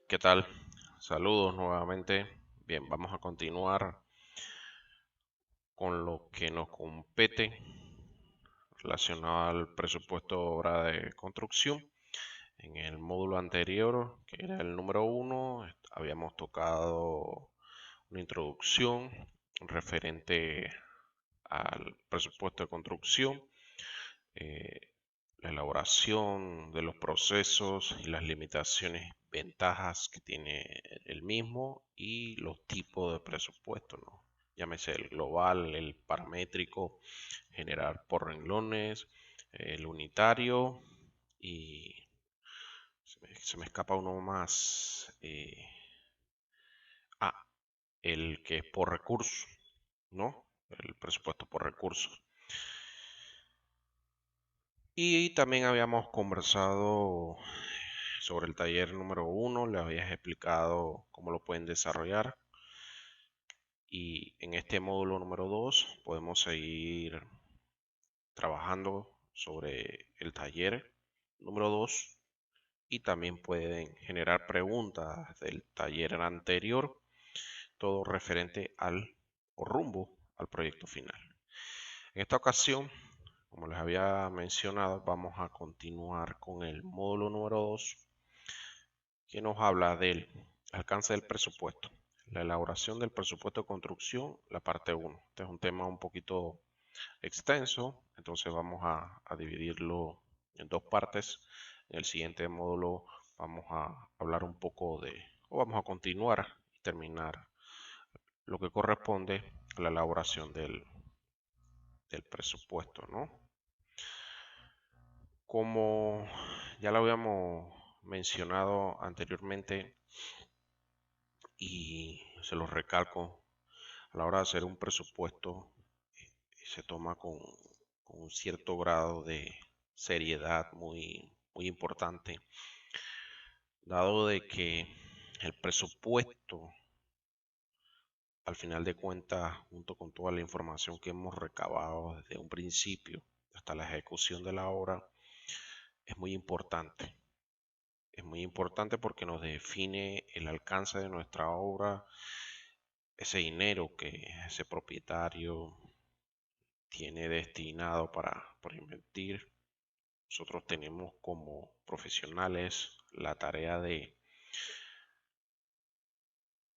¿Qué tal? Saludos nuevamente. Bien, vamos a continuar con lo que nos compete relacionado al presupuesto de obra de construcción. En el módulo anterior, que era el número uno, habíamos tocado una introducción referente al presupuesto de construcción, eh, la elaboración de los procesos y las limitaciones, ventajas que tiene el mismo y los tipos de presupuesto, ¿no? Llámese el global, el paramétrico, generar por renglones, el unitario y se me escapa uno más. Ah, el que es por recurso, ¿no? El presupuesto por recursos. Y también habíamos conversado sobre el taller número uno, le habías explicado cómo lo pueden desarrollar. Y en este módulo número 2 podemos seguir trabajando sobre el taller número 2 y también pueden generar preguntas del taller anterior, todo referente al o rumbo al proyecto final. En esta ocasión, como les había mencionado, vamos a continuar con el módulo número 2 que nos habla del alcance del presupuesto, la elaboración del presupuesto de construcción, la parte uno. Este es un tema un poquito extenso, entonces vamos a dividirlo en dos partes. En el siguiente módulo vamos a hablar un poco o vamos a continuar y terminar lo que corresponde a la elaboración del presupuesto, ¿no? Como ya lo habíamos mencionado anteriormente y se los recalco, a la hora de hacer un presupuesto se toma con un cierto grado de seriedad muy importante, dado de que el presupuesto, al final de cuentas, junto con toda la información que hemos recabado desde un principio hasta la ejecución de la obra, es muy importante. Es muy importante porque nos define el alcance de nuestra obra, ese dinero que ese propietario tiene destinado para invertir. Nosotros tenemos como profesionales la tarea de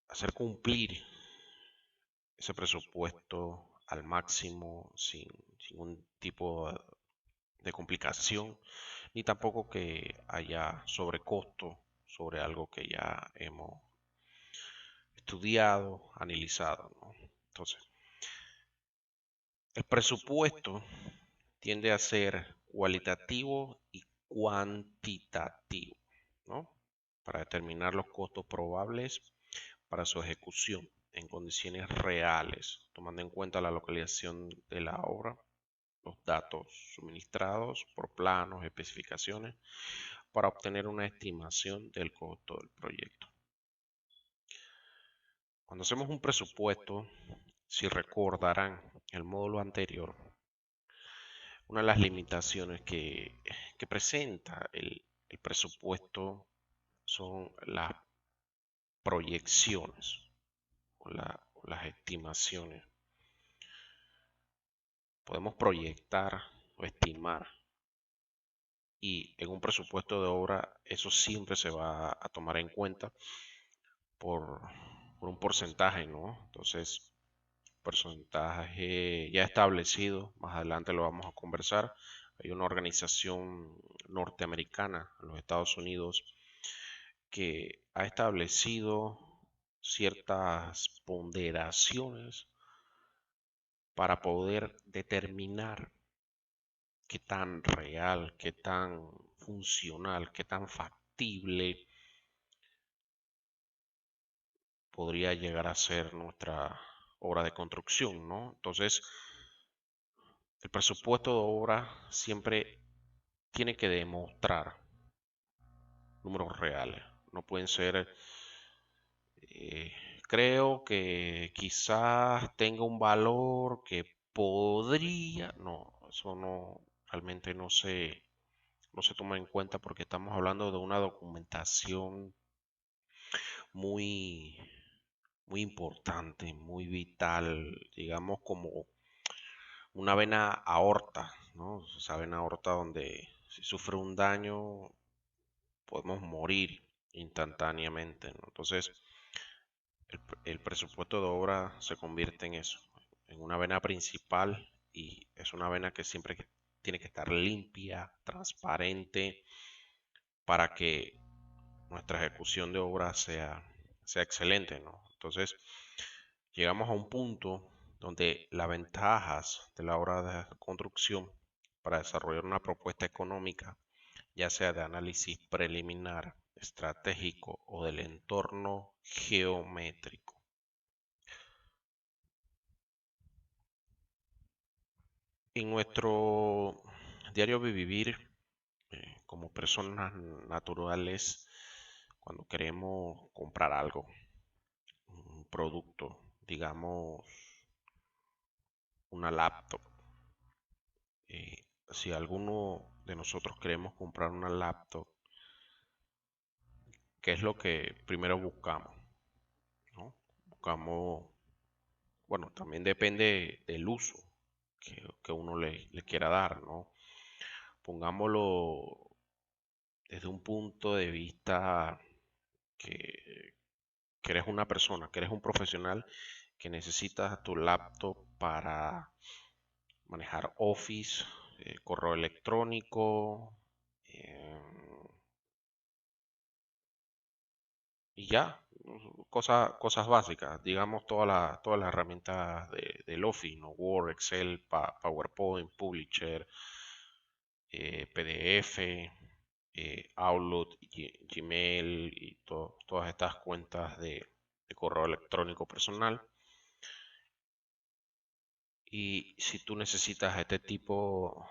hacer cumplir ese presupuesto al máximo sin un tipo de complicación, ni tampoco que haya sobrecosto sobre algo que ya hemos estudiado, analizado, ¿no? Entonces, el presupuesto tiende a ser cualitativo y cuantitativo, ¿no? Para determinar los costos probables para su ejecución en condiciones reales, tomando en cuenta la localización de la obra, los datos suministrados por planos, especificaciones, para obtener una estimación del costo del proyecto. Cuando hacemos un presupuesto, si recordarán el módulo anterior, una de las limitaciones que presenta el presupuesto son las proyecciones o las estimaciones. Podemos proyectar o estimar y en un presupuesto de obra eso siempre se va a tomar en cuenta por, por un porcentaje, ¿no? Entonces, porcentaje ya establecido, más adelante lo vamos a conversar. Hay una organización norteamericana en los Estados Unidos que ha establecido ciertas ponderaciones para poder determinar qué tan real, qué tan funcional, qué tan factible podría llegar a ser nuestra obra de construcción, ¿no? Entonces, el presupuesto de obra siempre tiene que demostrar números reales. No pueden ser, eh, creo que quizás tenga un valor que podría, no, eso no, realmente no se toma en cuenta porque estamos hablando de una documentación muy, muy importante, muy vital, digamos como una vena aorta, ¿no? Esa vena aorta donde si sufre un daño podemos morir instantáneamente, ¿no? Entonces, el presupuesto de obra se convierte en eso, en una vena principal, y es una vena que siempre tiene que estar limpia, transparente, para que nuestra ejecución de obra sea excelente, ¿no? Entonces, llegamos a un punto donde las ventajas de la obra de construcción para desarrollar una propuesta económica, ya sea de análisis preliminar, estratégico o del entorno geométrico. En nuestro diario vivir, como personas naturales, cuando queremos comprar algo, un producto, digamos una laptop, si alguno de nosotros queremos comprar una laptop, ¿qué es lo que primero buscamos? ¿No? Buscamos, bueno, también depende del uso que uno le quiera dar, ¿no? Pongámoslo desde un punto de vista que, que eres una persona, que eres un profesional, que necesitas tu laptop para manejar Office, correo electrónico, y ya, cosas básicas, digamos todas las herramientas del Office, ¿no? Word, Excel, PowerPoint, Publisher, PDF, Outlook, Gmail y todas estas cuentas de correo electrónico personal. Y si tú necesitas este tipo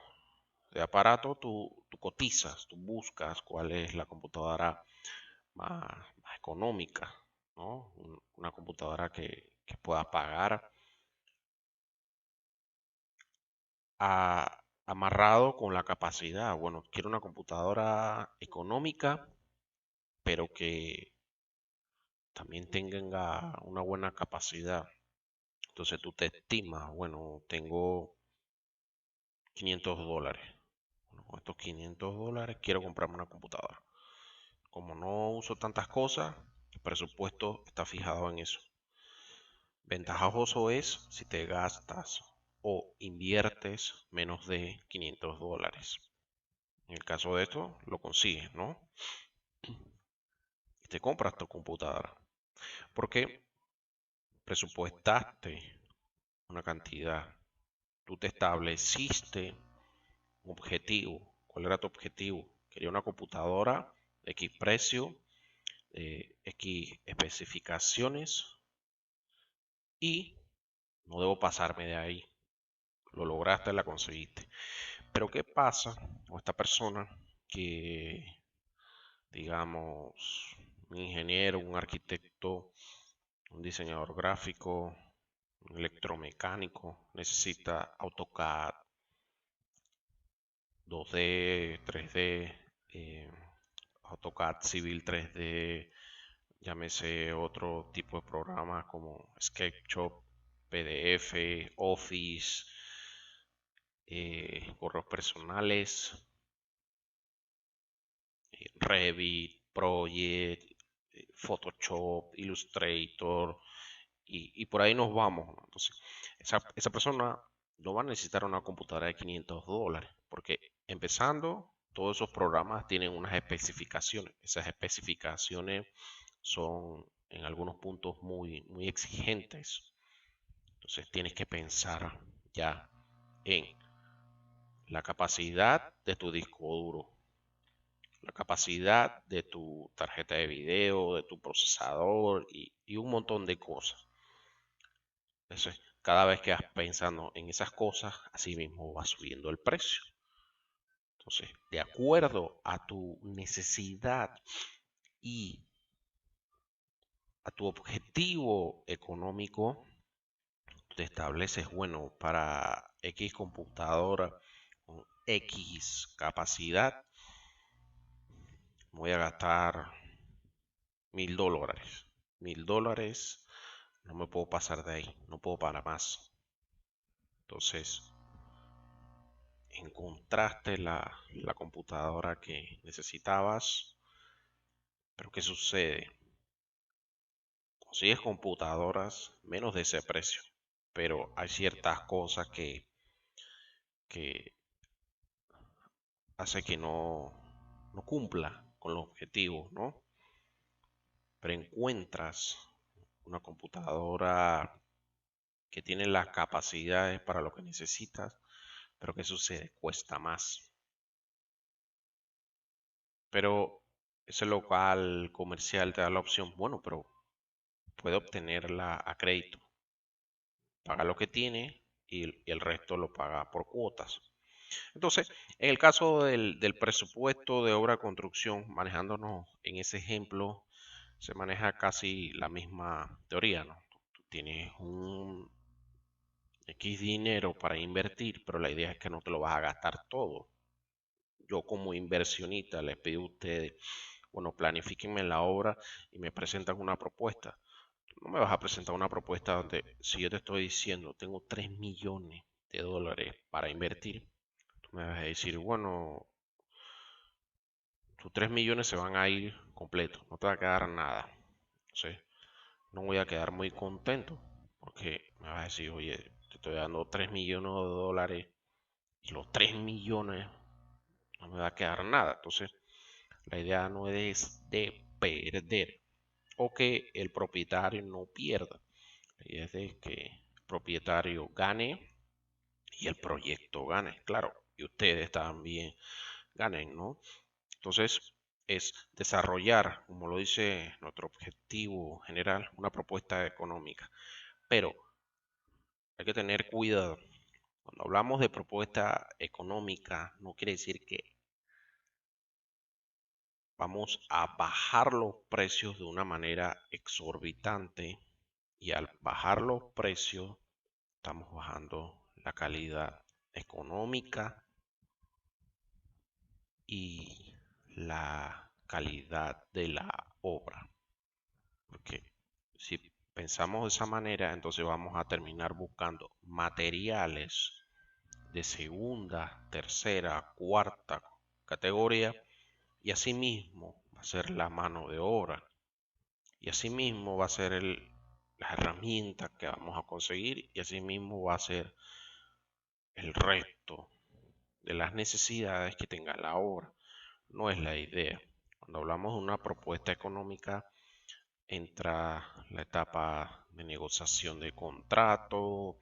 de aparato, tú cotizas, tú buscas cuál es la computadora más económica, ¿no? Una computadora que pueda pagar, amarrado con la capacidad. Bueno, quiero una computadora económica, pero que también tenga una buena capacidad. Entonces tú te estimas, bueno, tengo $500. Bueno, con estos $500 quiero comprarme una computadora. Como no uso tantas cosas, el presupuesto está fijado en eso. Ventajoso es si te gastas o inviertes menos de $500. En el caso de esto, lo consigues, ¿no? Y te compras tu computadora. Porque presupuestaste una cantidad. Tú te estableciste un objetivo. ¿Cuál era tu objetivo? Quería una computadora de X precio, X especificaciones, y no debo pasarme de ahí. Lo lograste, la conseguiste. Pero ¿qué pasa con esta persona que, digamos, un ingeniero, un arquitecto, un diseñador gráfico, un electromecánico, necesita AutoCAD, 2D, 3D, AutoCAD Civil 3D, llámese otro tipo de programas como SketchUp, PDF, Office, correos personales, Revit, Project, Photoshop, Illustrator, y por ahí nos vamos, ¿no? Entonces, esa persona no va a necesitar una computadora de $500, porque empezando, todos esos programas tienen unas especificaciones. Esas especificaciones son en algunos puntos muy exigentes. Entonces, tienes que pensar ya en la capacidad de tu disco duro, la capacidad de tu tarjeta de video, de tu procesador y un montón de cosas. Entonces, cada vez que vas pensando en esas cosas, así mismo va subiendo el precio. Entonces, de acuerdo a tu necesidad y a tu objetivo económico, te estableces, bueno, para X computadora con X capacidad, voy a gastar $1,000. $1000, no me puedo pasar de ahí, no puedo para más. Entonces, encontraste la computadora que necesitabas, pero ¿qué sucede? Consigues computadoras menos de ese precio, pero hay ciertas cosas que hace que no cumpla con los objetivos, ¿no? Pero encuentras una computadora que tiene las capacidades para lo que necesitas, pero ¿qué sucede? Cuesta más. Pero ese local comercial te da la opción, bueno, pero puede obtenerla a crédito. Paga lo que tiene y el resto lo paga por cuotas. Entonces, en el caso del presupuesto de obra de construcción, manejándonos en ese ejemplo, se maneja casi la misma teoría, ¿no? Tú tienes un X dinero para invertir, pero la idea es que no te lo vas a gastar todo. Yo como inversionista les pido a ustedes, bueno, planifíquenme la obra y me presentan una propuesta. Tú no me vas a presentar una propuesta donde si yo te estoy diciendo tengo 3 millones de dólares para invertir, tú me vas a decir, bueno, tus 3 millones se van a ir completos, no te va a quedar nada. Entonces, no voy a quedar muy contento porque me vas a decir, oye, te estoy dando 3 millones de dólares y los 3 millones no me va a quedar nada. Entonces, la idea no es de perder o que el propietario no pierda. La idea es de que el propietario gane y el proyecto gane, claro, y ustedes también ganen, ¿no? Entonces, es desarrollar, como lo dice nuestro objetivo general, una propuesta económica. Pero hay que tener cuidado. Cuando hablamos de propuesta económica, no quiere decir que vamos a bajar los precios de una manera exorbitante y al bajar los precios estamos bajando la calidad económica y la calidad de la obra. Porque si pensamos de esa manera, entonces vamos a terminar buscando materiales de segunda, tercera, cuarta categoría y asimismo va a ser la mano de obra y asimismo va a ser las herramientas que vamos a conseguir y asimismo va a ser el resto de las necesidades que tenga la obra. No es la idea. Cuando hablamos de una propuesta económica, entra la etapa de negociación de contrato,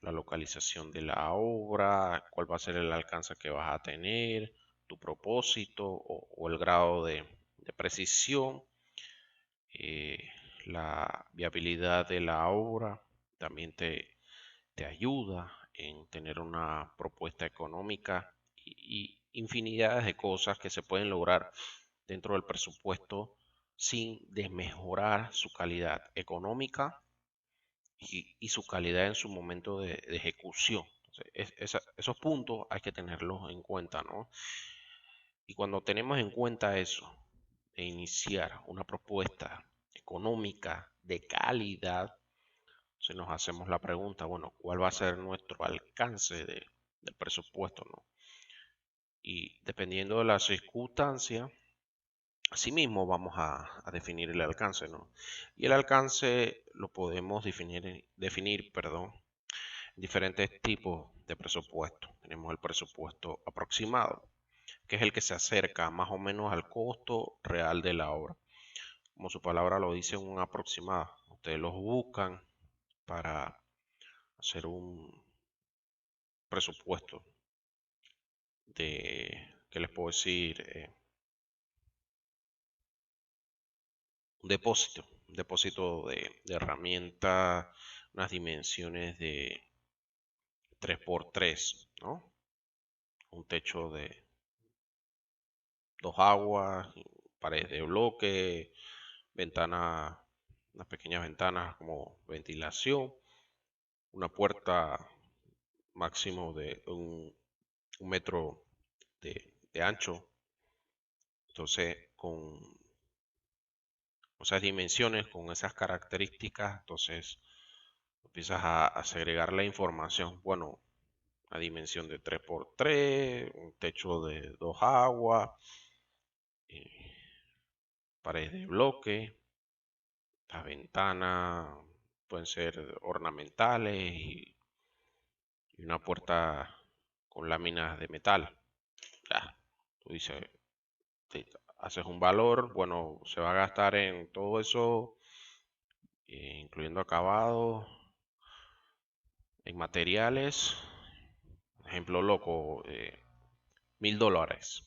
la localización de la obra, cuál va a ser el alcance que vas a tener, tu propósito o el grado de precisión, eh, la viabilidad de la obra también te ayuda en tener una propuesta económica y infinidades de cosas que se pueden lograr dentro del presupuesto sin desmejorar su calidad económica y su calidad en su momento de ejecución. Entonces, esos puntos hay que tenerlos en cuenta, ¿no? Y cuando tenemos en cuenta eso, de iniciar una propuesta económica de calidad, si nos hacemos la pregunta, bueno, ¿cuál va a ser nuestro alcance del presupuesto, ¿no? Y dependiendo de la circunstancia, asimismo vamos a definir el alcance, ¿no? Y el alcance lo podemos definir, perdón, en diferentes tipos de presupuesto. Tenemos el presupuesto aproximado, que es el que se acerca más o menos al costo real de la obra. Como su palabra lo dice, un aproximado. Ustedes los buscan para hacer un presupuesto de, ¿qué les puedo decir? Un depósito de herramientas, unas dimensiones de 3x3, ¿no? Un techo de dos aguas, paredes de bloque, ventanas, unas pequeñas ventanas como ventilación, una puerta máximo de un metro de ancho. Entonces, con esas dimensiones, con esas características, entonces empiezas a segregar la información. Bueno, una dimensión de 3x3, un techo de 2 aguas, paredes de bloque, las ventanas pueden ser ornamentales y una puerta con láminas de metal. Ya, tú dices, haces un valor, bueno, se va a gastar en todo eso, incluyendo acabado, en materiales, ejemplo loco, $1000.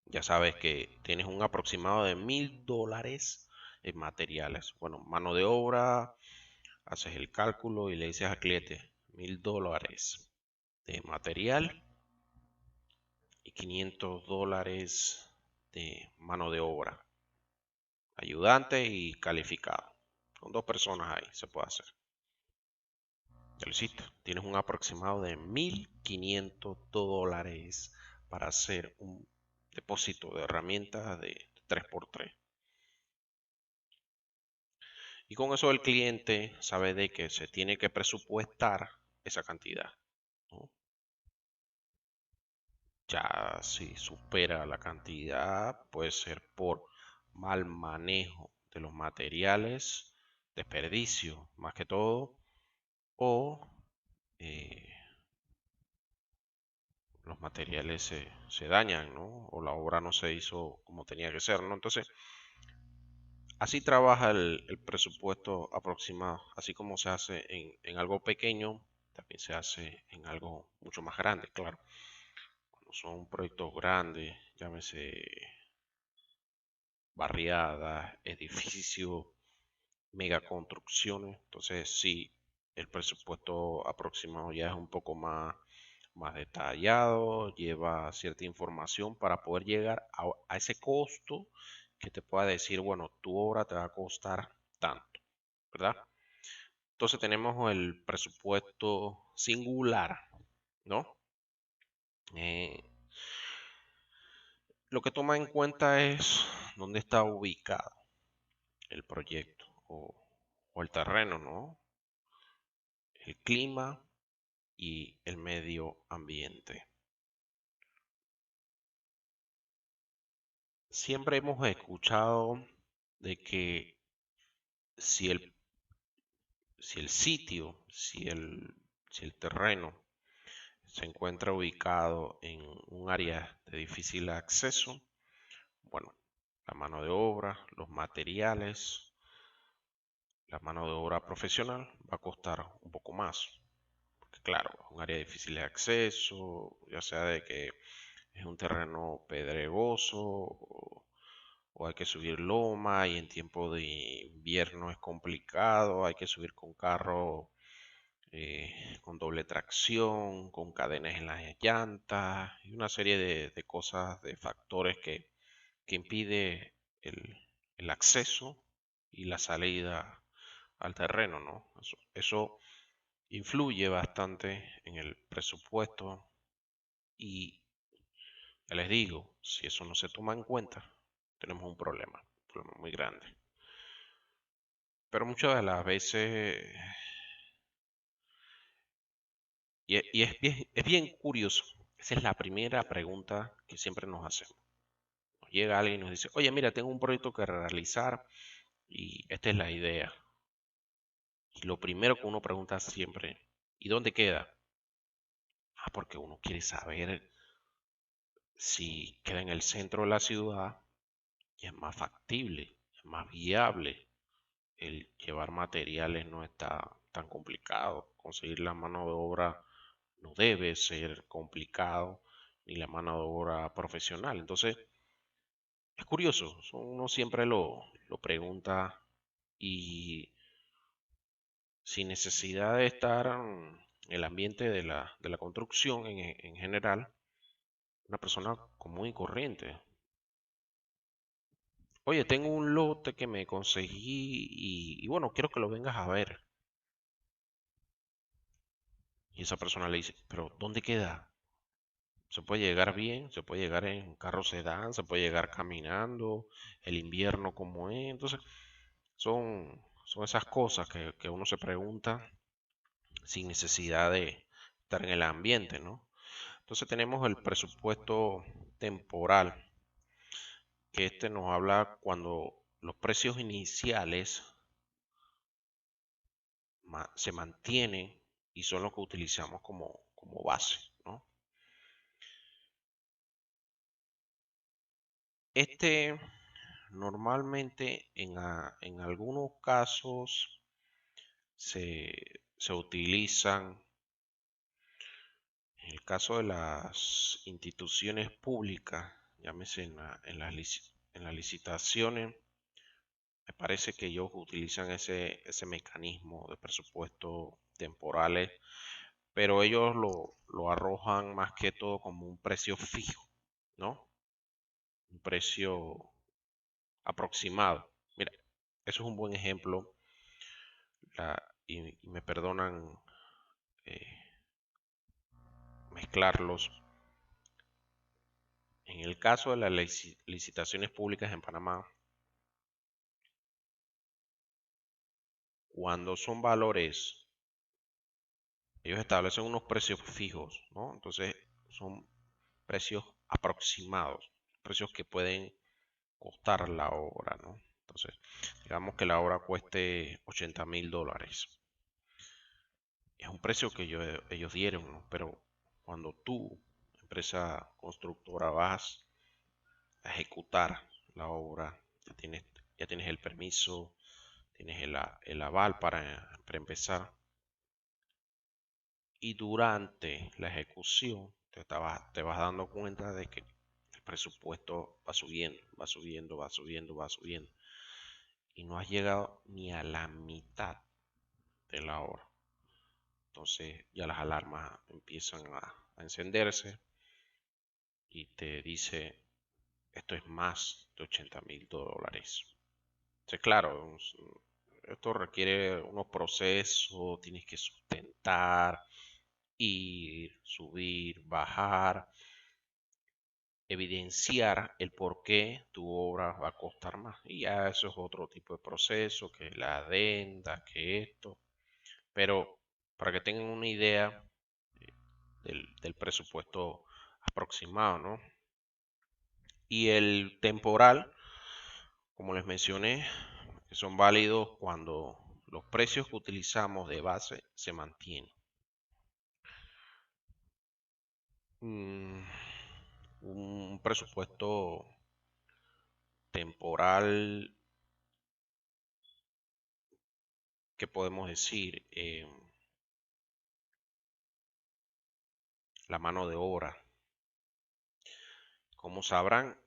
Ya sabes que tienes un aproximado de $1000 en materiales. Bueno, mano de obra, haces el cálculo y le dices al cliente $1000 de material y $500 de mano de obra, ayudante y calificado. Con 2 personas ahí se puede hacer. Ya lo hiciste. Tienes un aproximado de $1500 para hacer un depósito de herramientas de 3x3. Y con eso el cliente sabe de que se tiene que presupuestar esa cantidad, ¿no? Ya si supera la cantidad, puede ser por mal manejo de los materiales, desperdicio más que todo, o eh, los materiales se dañan, ¿no? O la obra no se hizo como tenía que ser, ¿no? Entonces, así trabaja el presupuesto aproximado, así como se hace en algo pequeño, también se hace en algo mucho más grande, claro. Cuando son proyectos grandes, llámese barriadas, edificios, megaconstrucciones, entonces sí, el presupuesto aproximado ya es un poco más detallado, lleva cierta información para poder llegar a ese costo que te pueda decir, bueno, tu obra te va a costar tanto, ¿verdad? Entonces tenemos el presupuesto singular, ¿no? Eh, lo que toma en cuenta es dónde está ubicado el proyecto o el terreno, ¿no? El clima y el medio ambiente. Siempre hemos escuchado de que si el, si el sitio, si el terreno se encuentra ubicado en un área de difícil acceso, bueno, la mano de obra, los materiales, la mano de obra profesional va a costar un poco más. Porque claro, es un área difícil de acceso, ya sea de que es un terreno pedregoso o hay que subir loma y en tiempo de invierno es complicado, hay que subir con carro con doble tracción, con cadenas en las llantas y una serie de cosas, de factores que impide el acceso y la salida al terreno, ¿no? Eso influye bastante en el presupuesto y ya les digo, si eso no se toma en cuenta, tenemos un problema muy grande. Pero muchas de las veces, y es bien curioso, esa es la primera pregunta que siempre nos hacemos. Nos llega alguien y nos dice, oye, mira, tengo un proyecto que realizar y esta es la idea. Y lo primero que uno pregunta siempre, ¿y dónde queda? Ah, porque uno quiere saber si queda en el centro de la ciudad y es más factible, es más viable. El llevar materiales no está tan complicado. Conseguir la mano de obra no debe ser complicado, ni la mano de obra profesional. Entonces, es curioso, uno siempre lo pregunta y sin necesidad de estar en el ambiente de la construcción en general, una persona común y corriente. Oye, tengo un lote que me conseguí y bueno, quiero que lo vengas a ver. Y esa persona le dice, pero ¿dónde queda? Se puede llegar bien, se puede llegar en carro sedán, se puede llegar caminando, el invierno como es. Entonces, son esas cosas que uno se pregunta sin necesidad de estar en el ambiente, ¿no? Entonces tenemos el presupuesto temporal, que este nos habla cuando los precios iniciales se mantienen y son los que utilizamos como base, ¿no? Este normalmente en algunos casos se, se utilizan, en el caso de las instituciones públicas, llámese en las licitaciones, me parece que ellos utilizan ese mecanismo de presupuesto temporales, pero ellos lo arrojan más que todo como un precio fijo, ¿no? Un precio aproximado. Mira, eso es un buen ejemplo, y me perdonan eh, mezclarlos. En el caso de las licitaciones públicas en Panamá, cuando son valores, ellos establecen unos precios fijos, ¿no? Entonces son precios aproximados, precios que pueden costar la obra, ¿no? Entonces, digamos que la obra cueste $80,000. Es un precio que ellos dieron, ¿no? Pero cuando tú, empresa constructora, vas a ejecutar la obra, ya tienes el permiso, tienes el aval para empezar, y durante la ejecución te vas dando cuenta de que el presupuesto va subiendo, va subiendo, va subiendo, va subiendo, y no has llegado ni a la mitad de la obra. Entonces ya las alarmas empiezan a encenderse y te dice, esto es más de $80,000. Entonces, claro, esto requiere unos procesos, tienes que sustentar, ir, subir, bajar, evidenciar el por qué tu obra va a costar más. Y ya eso es otro tipo de proceso, que la adenda, que esto. Pero para que tengan una idea del presupuesto aproximado, ¿no? Y el temporal, como les mencioné, que son válidos cuando los precios que utilizamos de base se mantienen. Mm, un presupuesto temporal, ¿qué podemos decir? La mano de obra. Como sabrán,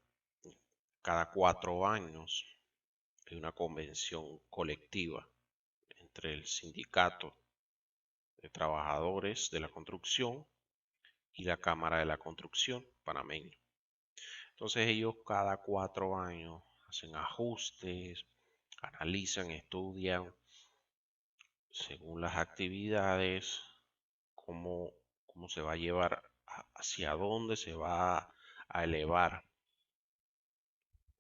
cada 4 años hay una convención colectiva entre el sindicato de trabajadores de la construcción y la Cámara de la Construcción panameña. Entonces ellos cada 4 años hacen ajustes, analizan, estudian según las actividades, cómo, cómo se va a llevar, hacia dónde se va a elevar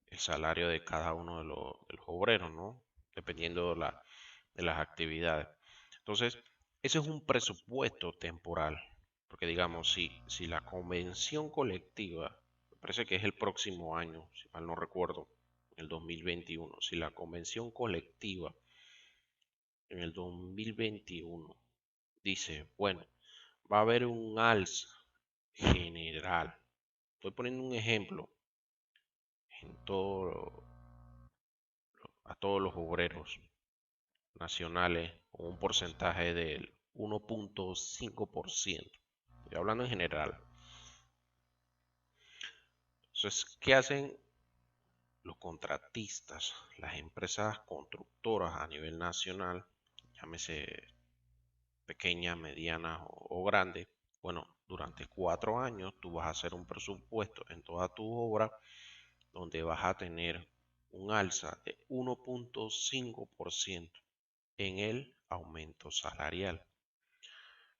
el salario de cada uno de los obreros, ¿no? Dependiendo de las actividades. Entonces, ese es un presupuesto temporal, porque digamos, si la convención colectiva, me parece que es el próximo año, si mal no recuerdo, el 2021, si la convención colectiva en el 2021 dice, bueno, va a haber un alza general. Estoy poniendo un ejemplo en a todos los obreros nacionales con un porcentaje del 1.5%. Estoy hablando en general. Entonces, ¿qué hacen los contratistas, las empresas constructoras a nivel nacional, llámese pequeñas, medianas o grandes? Bueno, durante 4 años tú vas a hacer un presupuesto en toda tu obra donde vas a tener un alza de 1.5% en el aumento salarial.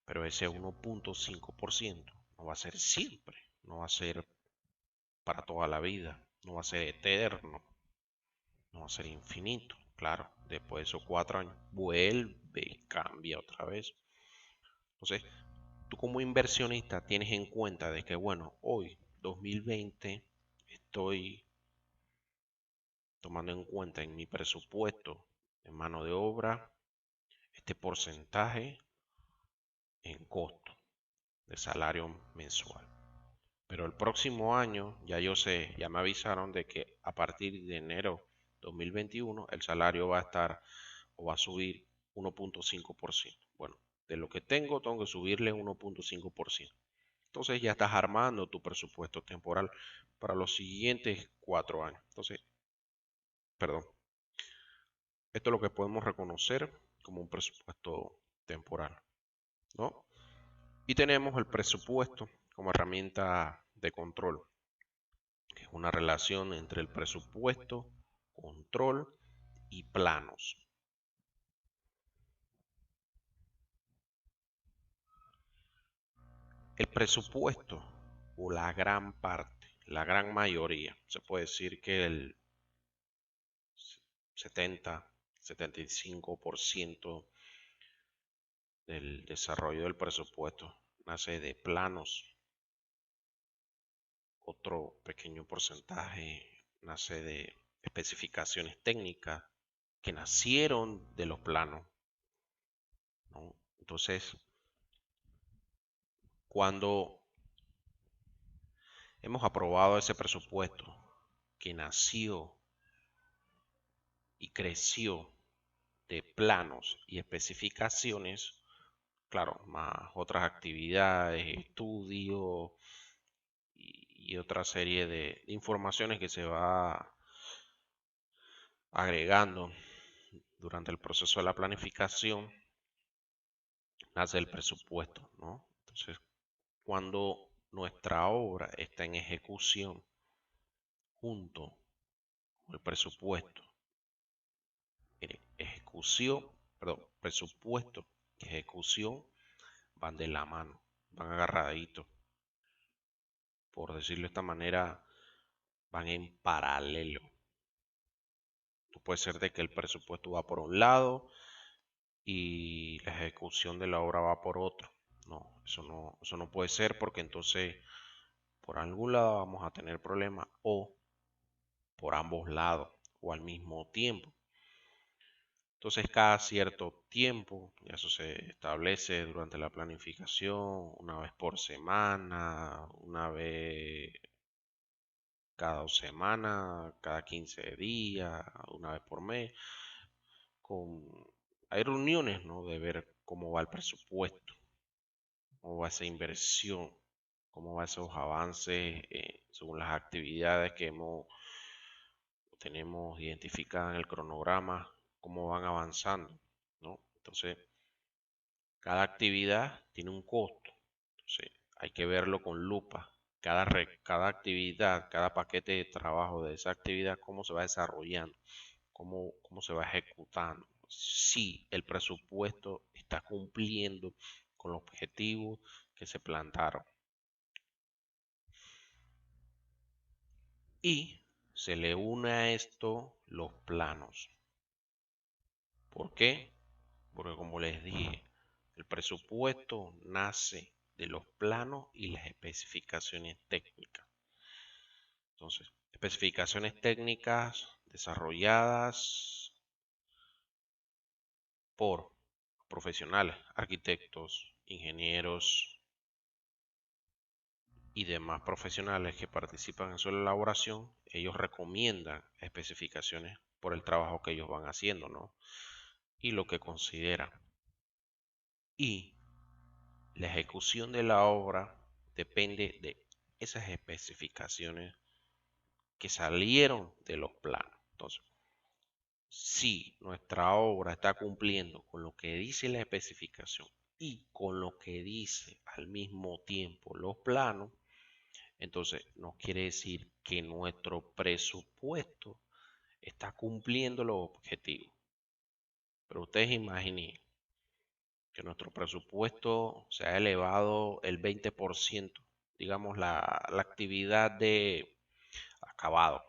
Pero ese 1.5% no va a ser siempre. no va a ser para toda la vida, no va a ser eterno, no va a ser infinito. Claro, después de esos 4 años vuelve y cambia otra vez. Entonces, tú como inversionista tienes en cuenta de que, bueno, hoy, 2020, estoy tomando en cuenta en mi presupuesto en mano de obra este porcentaje en costo de salario mensual. Pero el próximo año, ya yo sé, ya me avisaron de que a partir de enero 2021 el salario va a estar o va a subir 1.5%. Bueno, de lo que tengo que subirle 1.5%. Entonces ya estás armando tu presupuesto temporal para los siguientes 4 años. Entonces, perdón, esto es lo que podemos reconocer como un presupuesto temporal, ¿no? Y tenemos el presupuesto como herramienta de control, que es una relación entre el presupuesto, control y planos. El presupuesto, o la gran parte, la gran mayoría, se puede decir que el 70-75% del desarrollo del presupuesto nace de planos. Otro pequeño porcentaje nace de especificaciones técnicas que nacieron de los planos, ¿no? Entonces, cuando hemos aprobado ese presupuesto que nació y creció de planos y especificaciones, claro, más otras actividades, estudios y otra serie de informaciones que se va agregando durante el proceso de la planificación, nace el presupuesto, ¿no? Entonces, cuando nuestra obra está en ejecución junto con el presupuesto, mire, ejecución, perdón, presupuesto y ejecución van de la mano, van agarraditos, por decirlo de esta manera, van en paralelo. No puede ser de que el presupuesto va por un lado y la ejecución de la obra va por otro. No, eso no puede ser porque entonces por algún lado vamos a tener problemas o por ambos lados o al mismo tiempo. Entonces cada cierto tiempo, y eso se establece durante la planificación, una vez por semana, una vez cada 2 semanas, cada 15 días, una vez por mes, con, hay reuniones, ¿no? De ver cómo va el presupuesto, cómo va esa inversión, cómo va esos avances según las actividades que tenemos identificadas en el cronograma, cómo van avanzando, ¿no? Entonces, cada actividad tiene un costo, entonces hay que verlo con lupa. Cada actividad, cada paquete de trabajo de esa actividad, cómo se va desarrollando, cómo se va ejecutando, si el presupuesto está cumpliendo con los objetivos que se plantaron. Y se le une a esto los planos. ¿Por qué? Porque como les dije, el presupuesto nace de los planos y las especificaciones técnicas. Entonces, especificaciones técnicas desarrolladas por profesionales, arquitectos, ingenieros y demás profesionales que participan en su elaboración. Ellos recomiendan especificaciones por el trabajo que ellos van haciendo, ¿no? Y lo que consideran. Y la ejecución de la obra depende de esas especificaciones que salieron de los planos. Entonces, si nuestra obra está cumpliendo con lo que dice la especificación y con lo que dice al mismo tiempo los planos, entonces nos quiere decir que nuestro presupuesto está cumpliendo los objetivos. Pero ustedes imaginen que nuestro presupuesto se ha elevado el 20%. digamos, la actividad de acabado.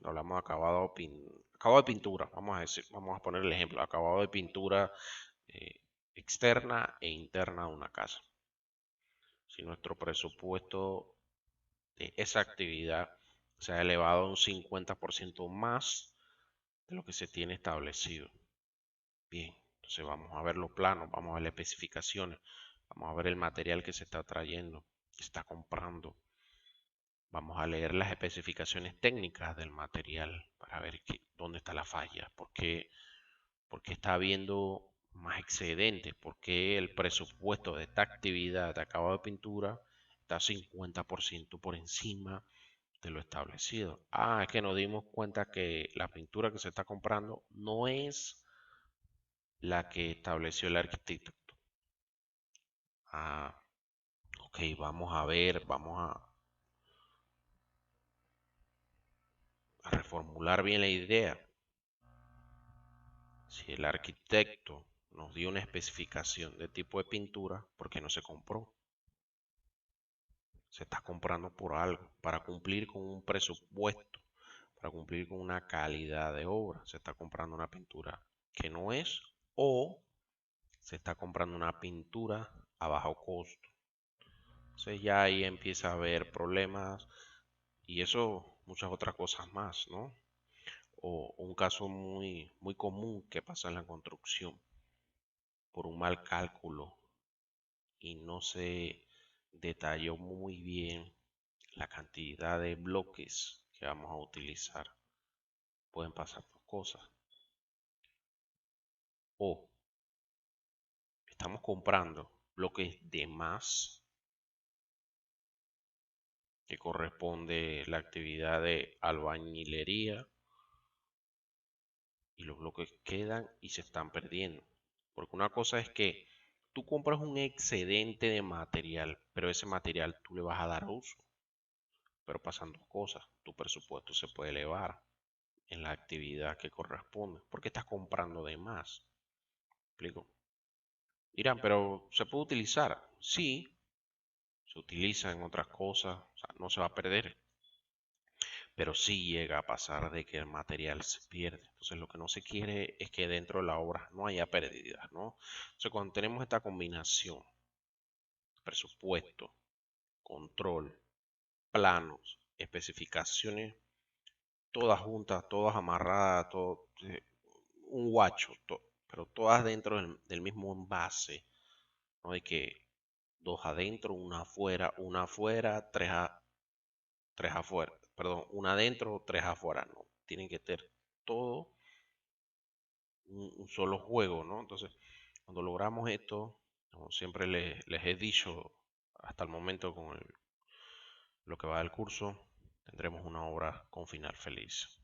Hablamos de acabado de pintura, vamos a decir, vamos a poner el ejemplo, acabado de pintura eh, externa e interna de una casa. Si nuestro presupuesto de esa actividad se ha elevado un 50% más de lo que se tiene establecido. Bien, entonces vamos a ver los planos, vamos a ver las especificaciones, vamos a ver el material que se está trayendo, que se está comprando. Vamos a leer las especificaciones técnicas del material para ver dónde está la falla, por qué está habiendo más excedentes, por qué el presupuesto de esta actividad de acabado de pintura está 50% por encima de lo establecido. Es que nos dimos cuenta que la pintura que se está comprando no es la que estableció el arquitecto. Ah, ok, vamos a ver, vamos a reformular bien la idea. Si el arquitecto nos dio una especificación de tipo de pintura, ¿por qué no se compró? Se está comprando por algo, para cumplir con un presupuesto, para cumplir con una calidad de obra. Se está comprando una pintura que no es, o se está comprando una pintura a bajo costo. Entonces ya ahí empieza a haber problemas y eso, muchas otras cosas más, ¿no? O un caso muy común que pasa en la construcción por un mal cálculo y no se detalló muy bien la cantidad de bloques que vamos a utilizar. Pueden pasar dos cosas. O estamos comprando bloques de más que corresponde la actividad de albañilería y los bloques quedan y se están perdiendo. Porque una cosa es que tú compras un excedente de material, pero ese material tú le vas a dar uso. Pero pasan dos cosas. Tu presupuesto se puede elevar en la actividad que corresponde porque estás comprando de más. ¿Me explico? Dirán, pero ¿se puede utilizar? Sí, se utiliza en otras cosas, o sea, no se va a perder. Pero sí llega a pasar de que el material se pierde. Entonces lo que no se quiere es que dentro de la obra no haya pérdidas, ¿no? Entonces cuando tenemos esta combinación, presupuesto, control, planos, especificaciones, todas juntas, todas amarradas, todo, un guacho, pero todas dentro del mismo envase, no hay que dos adentro, una afuera, tres afuera, perdón, una adentro, tres afuera, no, tienen que tener todo un solo juego, ¿no? Entonces, cuando logramos esto, como siempre les he dicho hasta el momento con lo que va del curso, tendremos una obra con final feliz.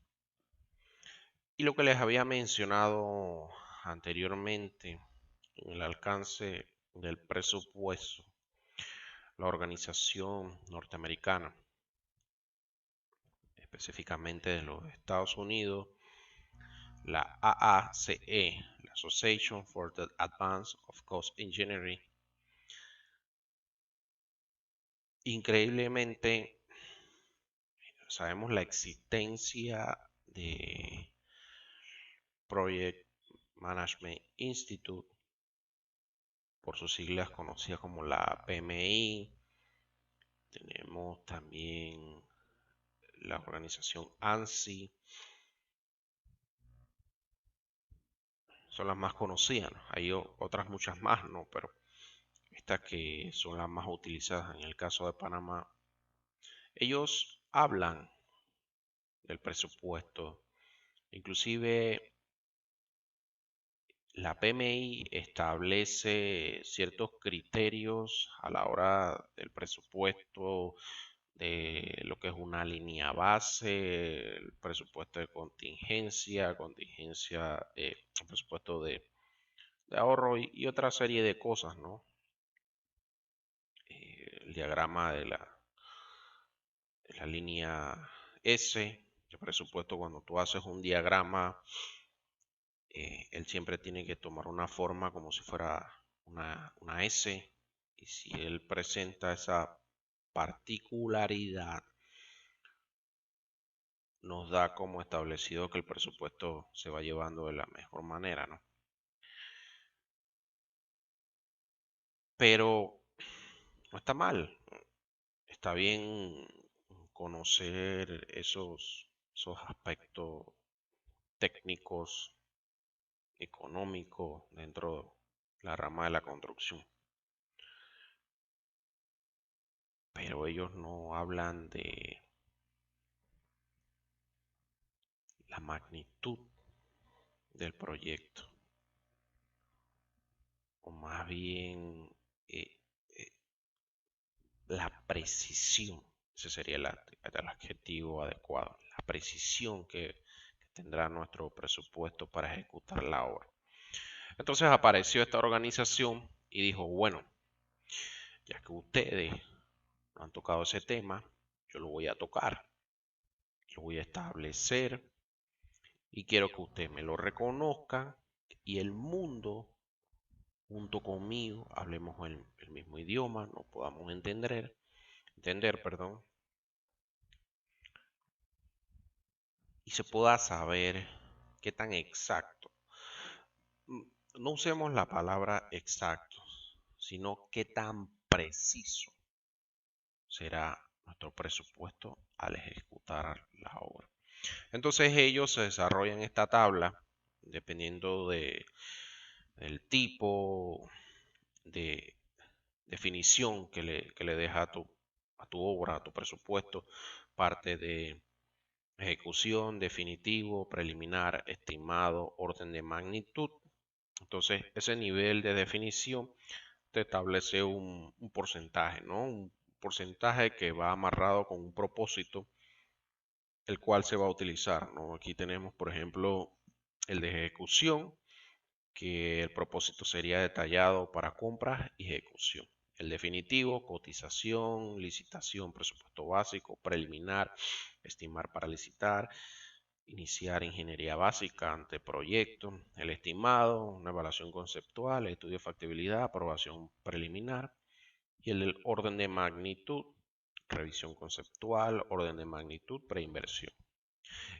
Y lo que les había mencionado anteriormente, en el alcance del presupuesto, la organización norteamericana, específicamente de los Estados Unidos, la AACE, la Association for the Advance of Cost Engineering, increíblemente sabemos la existencia de Project Management Institute, por sus siglas conocidas como la PMI. Tenemos también la organización ANSI, son las más conocidas, ¿no? Hay otras muchas más, ¿no? Pero estas que son las más utilizadas en el caso de Panamá, ellos hablan del presupuesto, inclusive la PMI establece ciertos criterios a la hora del presupuesto, de lo que es una línea base, el presupuesto de contingencia, el presupuesto de ahorro y otra serie de cosas, ¿no? El diagrama de la línea S, el presupuesto, cuando tú haces un diagrama, él siempre tiene que tomar una forma como si fuera una S. Y si él presenta particularidad nos da como establecido que el presupuesto se va llevando de la mejor manera, ¿no? Pero no está mal, está bien conocer esos aspectos técnicos, económicos dentro de la rama de la construcción. Pero ellos no hablan de la magnitud del proyecto, o más bien eh, eh, la precisión. Ese sería el adjetivo adecuado, la precisión que tendrá nuestro presupuesto para ejecutar la obra. Entonces apareció esta organización y dijo, bueno, ya que ustedes no han tocado ese tema, yo lo voy a tocar, lo voy a establecer y quiero que ustedes me lo reconozcan y el mundo junto conmigo hablemos el mismo idioma, nos podamos entender, y se pueda saber qué tan exacto. No usemos la palabra exacto, sino qué tan preciso será nuestro presupuesto al ejecutar la obra. Entonces ellos se desarrollan esta tabla dependiendo del tipo de definición que le deja a tu obra, a tu presupuesto, parte de ejecución, definitivo, preliminar, estimado, orden de magnitud. Entonces, ese nivel de definición te establece un porcentaje, ¿no? Un porcentaje que va amarrado con un propósito, el cual se va a utilizar, ¿no? Aquí tenemos, por ejemplo, el de ejecución, que el propósito sería detallado para compras y ejecución. El definitivo, cotización, licitación, presupuesto básico, preliminar, estimar para licitar, iniciar ingeniería básica ante proyecto, el estimado, una evaluación conceptual, estudio de factibilidad, aprobación preliminar y el orden de magnitud, revisión conceptual, orden de magnitud, preinversión.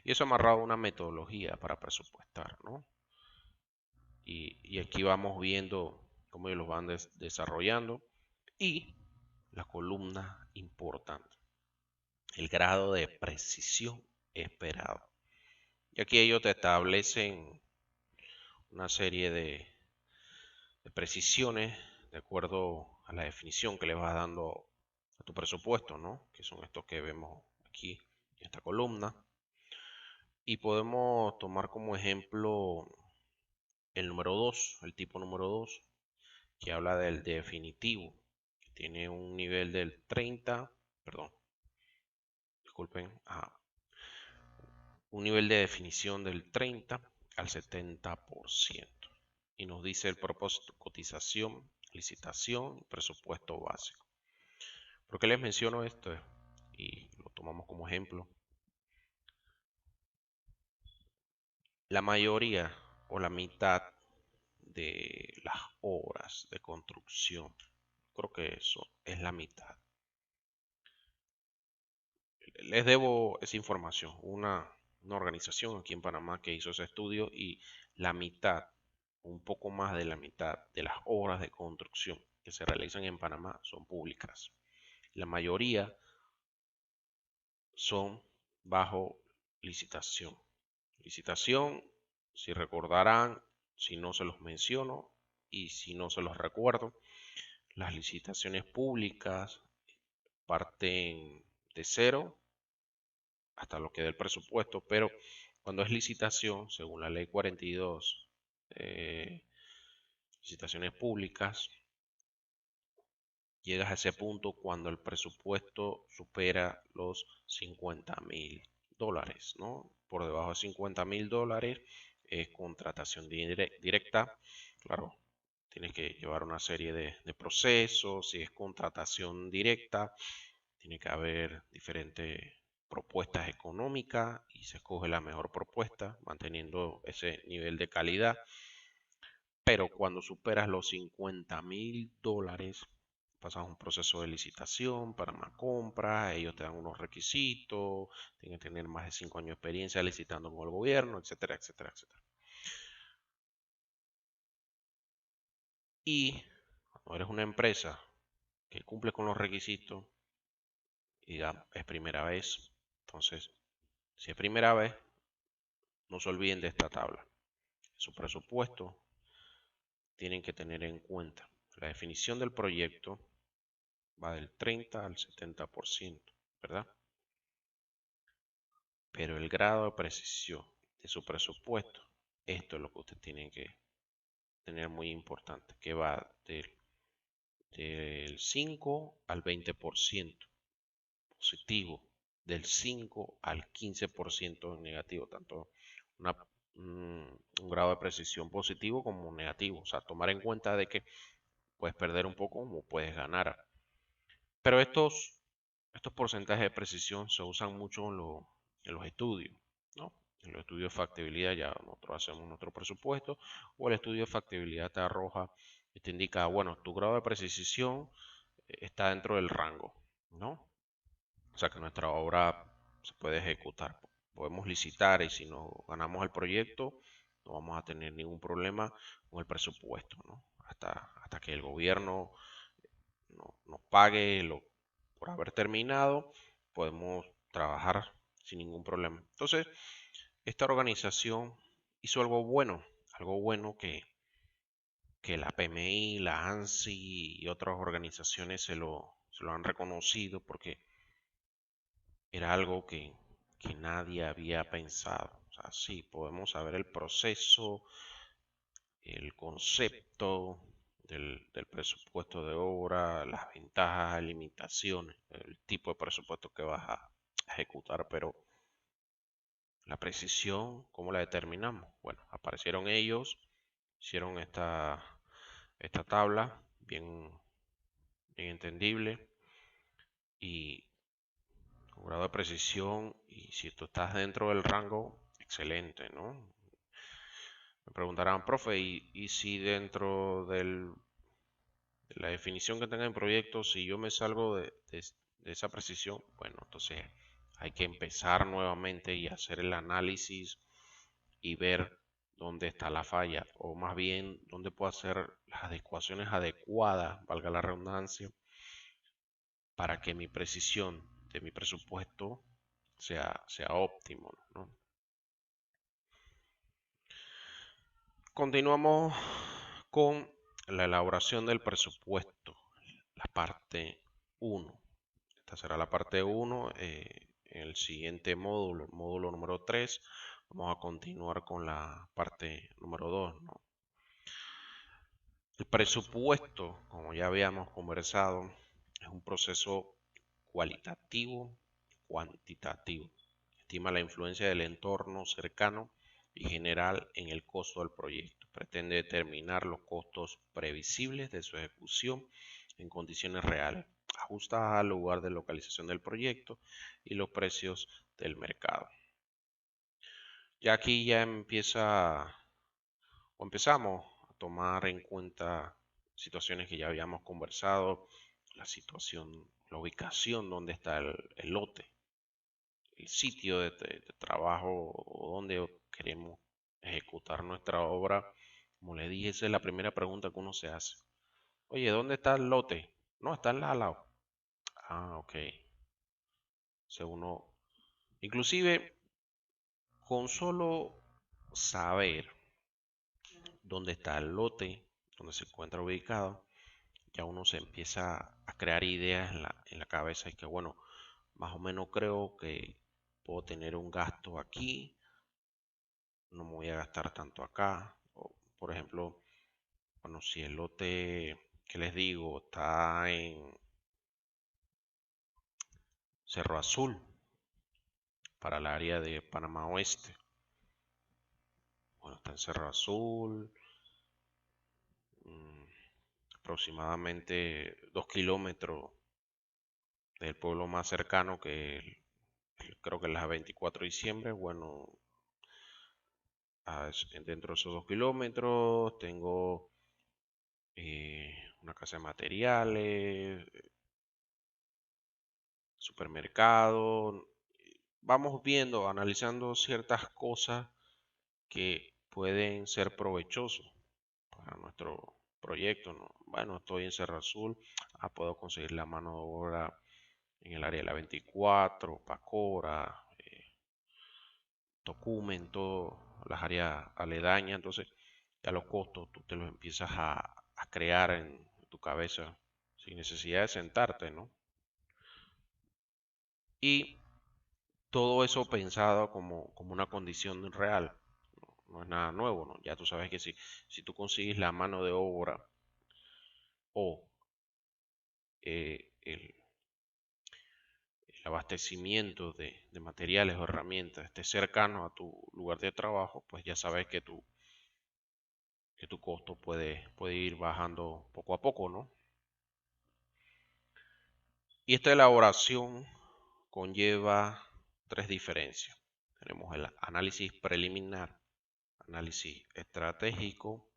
Y eso amarrado a una metodología para presupuestar, ¿no? Y aquí vamos viendo cómo ellos los van desarrollando y la columna importante, el grado de precisión esperado. Y aquí ellos te establecen una serie de precisiones de acuerdo a la definición que le vas dando a tu presupuesto, ¿no? Que son estos que vemos aquí en esta columna. Y podemos tomar como ejemplo el número 2, el tipo número 2, que habla del definitivo, que tiene un nivel del 30, perdón, disculpen, un nivel de definición del 30 al 70%. Y nos dice el propósito, cotización, licitación, presupuesto básico. ¿Por qué les menciono esto? Y lo tomamos como ejemplo. La mayoría o la mitad de las obras de construcción, creo que eso es la mitad. Les debo esa información, una organización aquí en Panamá que hizo ese estudio y la mitad, un poco más de la mitad de las obras de construcción que se realizan en Panamá son públicas. La mayoría son bajo licitación. Licitación, si recordarán, si no se los menciono y si no se los recuerdo, las licitaciones públicas parten de cero hasta lo que dé el presupuesto, pero cuando es licitación, según la ley 42, licitaciones públicas, llegas a ese punto cuando el presupuesto supera los $50,000, ¿no? Por debajo de $50,000 es contratación directa. Claro, tienes que llevar una serie de procesos. Si es contratación directa, tiene que haber diferentes propuestas económicas y se escoge la mejor propuesta manteniendo ese nivel de calidad. Pero cuando superas los $50,000, pasas un proceso de licitación para una compra, ellos te dan unos requisitos, tienen que tener más de 5 años de experiencia licitando con el gobierno, etcétera, etcétera, etcétera. Y cuando eres una empresa que cumple con los requisitos y ya es primera vez, entonces, si es primera vez, no se olviden de esta tabla. Su presupuesto tienen que tener en cuenta. La definición del proyecto va del 30 al 70%, ¿verdad? Pero el grado de precisión de su presupuesto, esto es lo que usted tiene que tener muy importante, que va del 5 al 20% positivo, del 5 al 15% negativo, tanto una, un grado de precisión positivo como negativo. O sea, tomar en cuenta de que puedes perder un poco como puedes ganar. Pero estos porcentajes de precisión se usan mucho en los estudios, ¿no? En los estudios de factibilidad ya nosotros hacemos nuestro presupuesto o el estudio de factibilidad te arroja y te indica, bueno, tu grado de precisión está dentro del rango, ¿no? O sea que nuestra obra se puede ejecutar. Podemos licitar y si no ganamos el proyecto no vamos a tener ningún problema con el presupuesto, ¿no? Hasta que el gobierno nos pague por haber terminado, podemos trabajar sin ningún problema. Entonces, esta organización hizo algo bueno que la PMI, la ANSI y otras organizaciones se lo han reconocido porque era algo que nadie había pensado. O sea, sí, podemos saber el proceso, el concepto del presupuesto de obra, las ventajas, limitaciones, el tipo de presupuesto que vas a ejecutar, pero la precisión, ¿cómo la determinamos? Bueno, aparecieron ellos, hicieron esta tabla bien entendible y con grado de precisión y si tú estás dentro del rango, excelente, ¿no? Me preguntarán, profe, y si dentro de la definición que tenga en proyecto, si yo me salgo de esa precisión, bueno, entonces hay que empezar nuevamente y hacer el análisis y ver dónde está la falla, o más bien dónde puedo hacer las adecuaciones adecuadas, valga la redundancia, para que mi precisión de mi presupuesto sea óptimo, ¿no? Continuamos con la elaboración del presupuesto, la parte 1. Esta será la parte 1. En el siguiente módulo, el módulo número 3, vamos a continuar con la parte número 2, ¿no? El presupuesto, como ya habíamos conversado, es un proceso cualitativo, cuantitativo. Estima la influencia del entorno cercano y general en el costo del proyecto. Pretende determinar los costos previsibles de su ejecución en condiciones reales, ajustadas al lugar de localización del proyecto y los precios del mercado. Ya aquí ya empezamos a tomar en cuenta situaciones que ya habíamos conversado, la situación, la ubicación donde está el lote, el sitio de trabajo o donde queremos ejecutar nuestra obra. Como le dije, esa es la primera pregunta que uno se hace. Oye, ¿dónde está el lote? No, está al lado. Ah, ok. Uno, inclusive, con solo saber dónde está el lote, dónde se encuentra ubicado, ya uno se empieza a crear ideas en la cabeza y que, bueno, más o menos creo que puedo tener un gasto aquí, no me voy a gastar tanto acá. O, por ejemplo, bueno, si el lote que les digo está en Cerro Azul, para el área de Panamá Oeste. Bueno, está en Cerro Azul, mmm, aproximadamente 2 kilómetros del pueblo más cercano creo que es la 24 de diciembre. Bueno, dentro de esos 2 kilómetros tengo una casa de materiales, supermercado. Vamos viendo, analizando ciertas cosas que pueden ser provechosos para nuestro proyecto, ¿no? Bueno, estoy en Cerro Azul, puedo conseguir la mano de obra en el área de la 24, Pacora, Tocumen, todas las áreas aledañas. Entonces, ya los costos tú te los empiezas a crear en tu cabeza sin necesidad de sentarte, ¿no? Y todo eso pensado como una condición real, no es nada nuevo, ¿no? Ya tú sabes que si tú consigues la mano de obra o el abastecimiento de materiales o herramientas esté cercano a tu lugar de trabajo, pues ya sabes que tu costo puede ir bajando poco a poco, ¿no? Y esta elaboración conlleva tres diferencias. Tenemos el análisis preliminar, análisis estratégico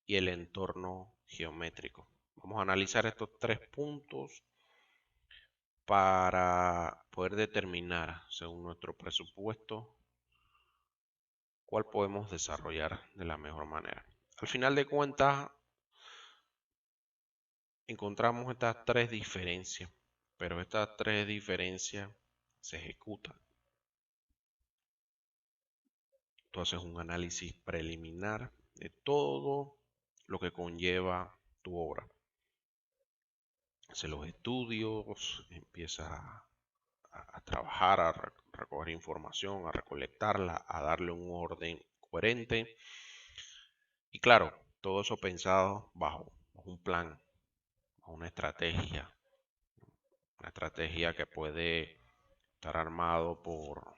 y el entorno geométrico. Vamos a analizar estos tres puntos para poder determinar, según nuestro presupuesto, cuál podemos desarrollar de la mejor manera. Al final de cuentas, encontramos estas tres diferencias, pero estas tres diferencias se ejecutan. Tú haces un análisis preliminar de todo lo que conlleva tu obra. Haces los estudios, empiezas a trabajar, a recoger información, a recolectarla, a darle un orden coherente. Y claro, todo eso pensado bajo un plan, bajo una estrategia que puede estar armado por,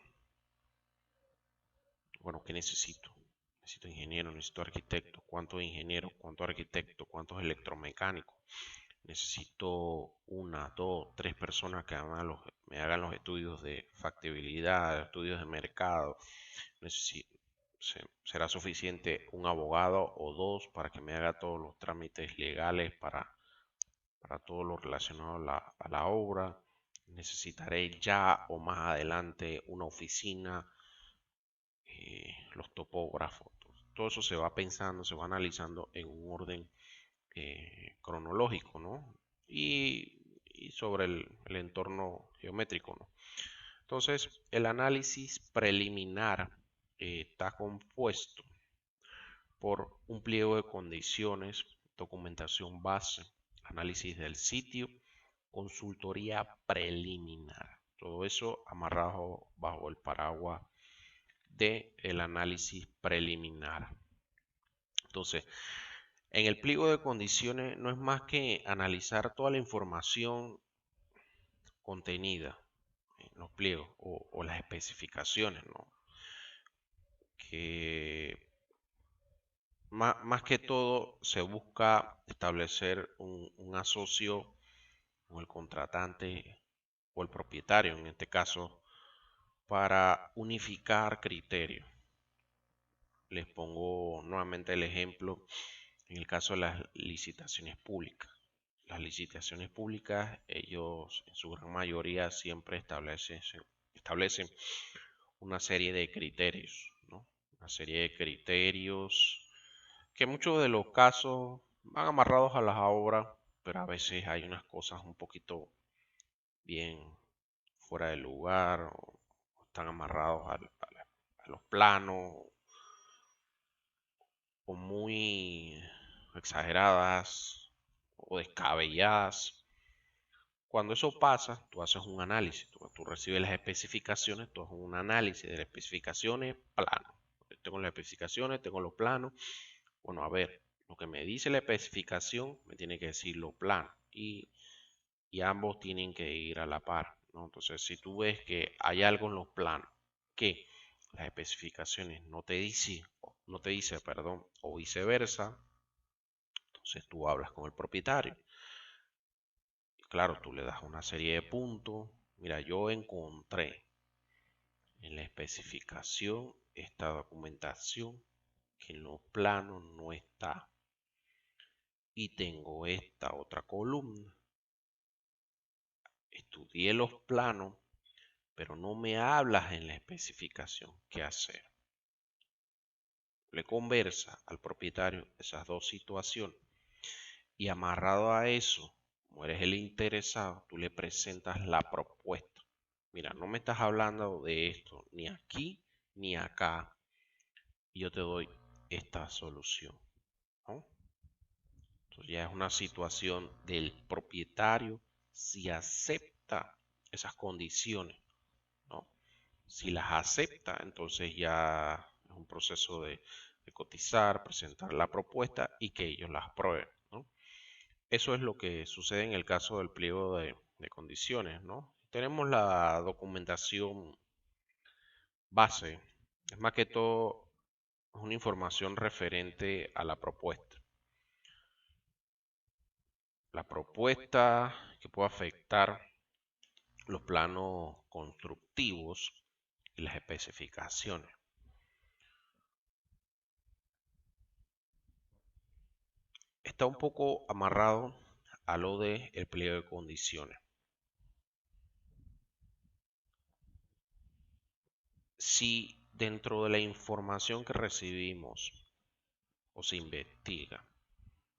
bueno, ¿qué necesito? Necesito ingeniero, necesito arquitecto. ¿Cuántos ingenieros? ¿Cuántos arquitectos? ¿Cuántos electromecánicos? Necesito una, dos, tres personas que me hagan los estudios de factibilidad, estudios de mercado. Necesito, será suficiente un abogado o dos para que me haga todos los trámites legales para todo lo relacionado a la obra. Necesitaré ya o más adelante una oficina, los topógrafos. Todo eso se va pensando, se va analizando en un orden cronológico, ¿no? Y sobre el entorno geométrico, ¿no? Entonces, el análisis preliminar está compuesto por un pliego de condiciones, documentación base, análisis del sitio, consultoría preliminar. Todo eso amarrado bajo el paraguas del análisis preliminar. Entonces, en el pliego de condiciones no es más que analizar toda la información contenida en los pliegos o las especificaciones, ¿no? Que más que todo se busca establecer un asocio con el contratante o el propietario, en este caso, para unificar criterios. Les pongo nuevamente el ejemplo en el caso de las licitaciones públicas. Las licitaciones públicas, ellos en su gran mayoría siempre establecen una serie de criterios, ¿no? Una serie de criterios que en muchos de los casos van amarrados a las obras, pero a veces hay unas cosas un poquito bien fuera de lugar o están amarrados a los planos o muy exageradas o descabelladas. Cuando eso pasa, tú haces un análisis, tú recibes las especificaciones, tú haces un análisis de las especificaciones, plano. Tengo las especificaciones, tengo los planos. Bueno, a ver, lo que me dice la especificación me tiene que decir lo plano y ambos tienen que ir a la par, ¿no? Entonces, si tú ves que hay algo en los planos que las especificaciones no te dice, perdón, o viceversa, entonces tú hablas con el propietario. Claro, tú le das una serie de puntos. Mira, yo encontré en la especificación esta documentación que en los planos no está. y tengo esta otra columna. Estudié los planos, pero no me hablas en la especificación qué hacer. Le conversa al propietario esas dos situaciones y amarrado a eso, como eres el interesado, tú le presentas la propuesta. Mira, no me estás hablando de esto ni aquí ni acá, y yo te doy esta solución, ¿no? Entonces ya es una situación del propietario si acepta esas condiciones, ¿no? Si las acepta, entonces ya es un proceso de cotizar, presentar la propuesta y que ellos las aprueben, ¿no? Eso es lo que sucede en el caso del pliego de condiciones, ¿no? Tenemos la documentación base, es más que todo es una información referente a la propuesta. La propuesta que puede afectar los planos constructivos y las especificaciones. Está un poco amarrado a lo de el pliego de condiciones. Si dentro de la información que recibimos o se investiga,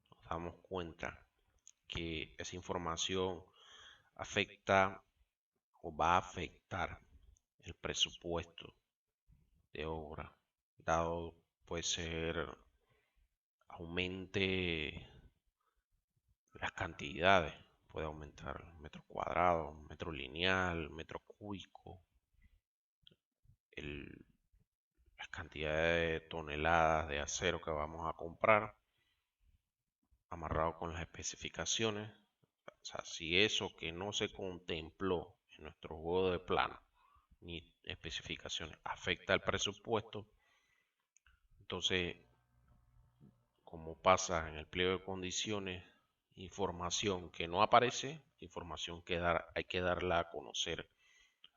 nos damos cuenta que esa información afecta o va a afectar el presupuesto de obra, dado puede ser aumente las cantidades, puede aumentar metro cuadrado, metro lineal, metro cúbico, las cantidades de toneladas de acero que vamos a comprar, amarrado con las especificaciones. O sea, si eso que no se contempló en nuestro juego de plano ni especificaciones afecta el presupuesto, entonces, como pasa en el pliego de condiciones, información que no aparece, información que hay que darla a conocer,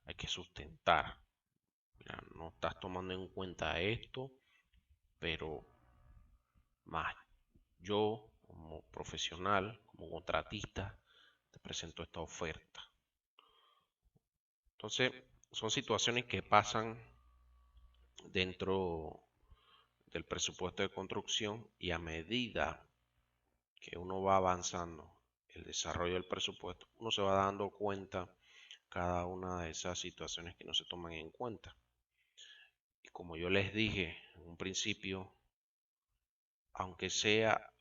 hay que sustentar. Mira, no estás tomando en cuenta esto, pero más yo como profesional, como contratista, te presento esta oferta. Entonces, son situaciones que pasan dentro del presupuesto de construcción y a medida que uno va avanzando el desarrollo del presupuesto, uno se va dando cuenta cada una de esas situaciones que no se toman en cuenta. Y como yo les dije en un principio, aunque sea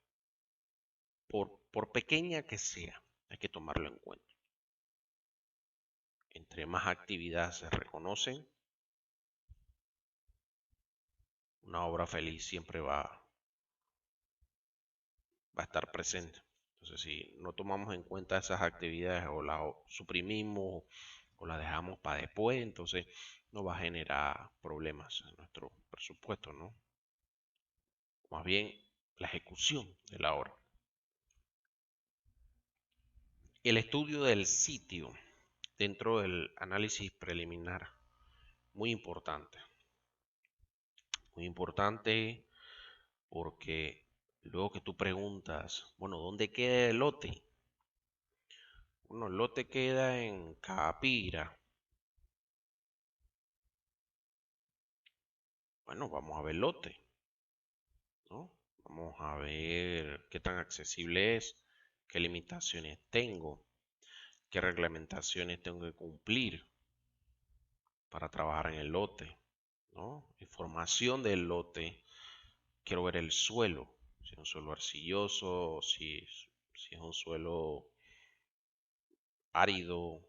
por pequeña que sea, hay que tomarlo en cuenta. Entre más actividades se reconocen, una obra feliz siempre va a estar presente. Entonces, si no tomamos en cuenta esas actividades o las suprimimos o las dejamos para después, entonces nos va a generar problemas en nuestro presupuesto, ¿no? Más bien la ejecución de la obra. El estudio del sitio dentro del análisis preliminar, muy importante. Muy importante porque luego que tú preguntas, bueno, ¿dónde queda el lote? Bueno, el lote queda en Capira. Bueno, vamos a ver el lote, ¿no? Vamos a ver qué tan accesible es, qué limitaciones tengo, qué reglamentaciones tengo que cumplir para trabajar en el lote, ¿no? Información del lote. Quiero ver el suelo, si es un suelo arcilloso, si es un suelo árido,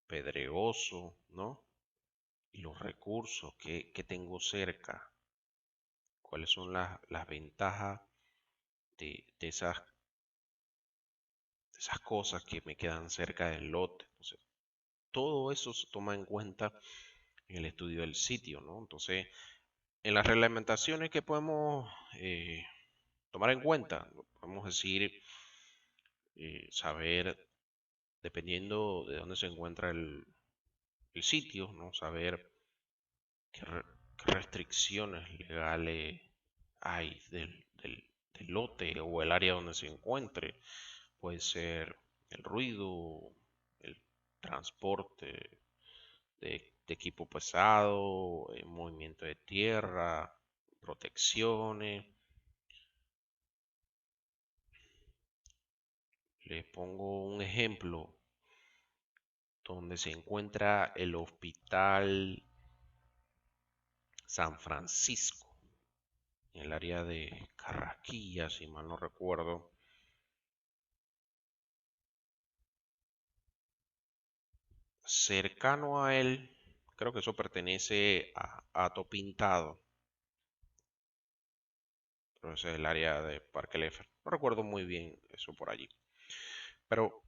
pedregoso, ¿no? Y los recursos que tengo cerca, cuáles son las ventajas de esas cosas que me quedan cerca del lote. Entonces, todo eso se toma en cuenta en el estudio del sitio, ¿no? Entonces, en las reglamentaciones que podemos tomar en cuenta, podemos decir, saber, dependiendo de dónde se encuentra el sitio, ¿no? Saber qué restricciones legales hay del el lote o el área donde se encuentre. Puede ser el ruido, el transporte de equipo pesado, movimiento de tierra, protecciones. Les pongo un ejemplo donde se encuentra el Hospital San Francisco, en el área de Carraquilla, si mal no recuerdo. Cercano a él, creo que eso pertenece a Hato Pintado, pero ese es el área de Parque Lefer. No recuerdo muy bien eso por allí. Pero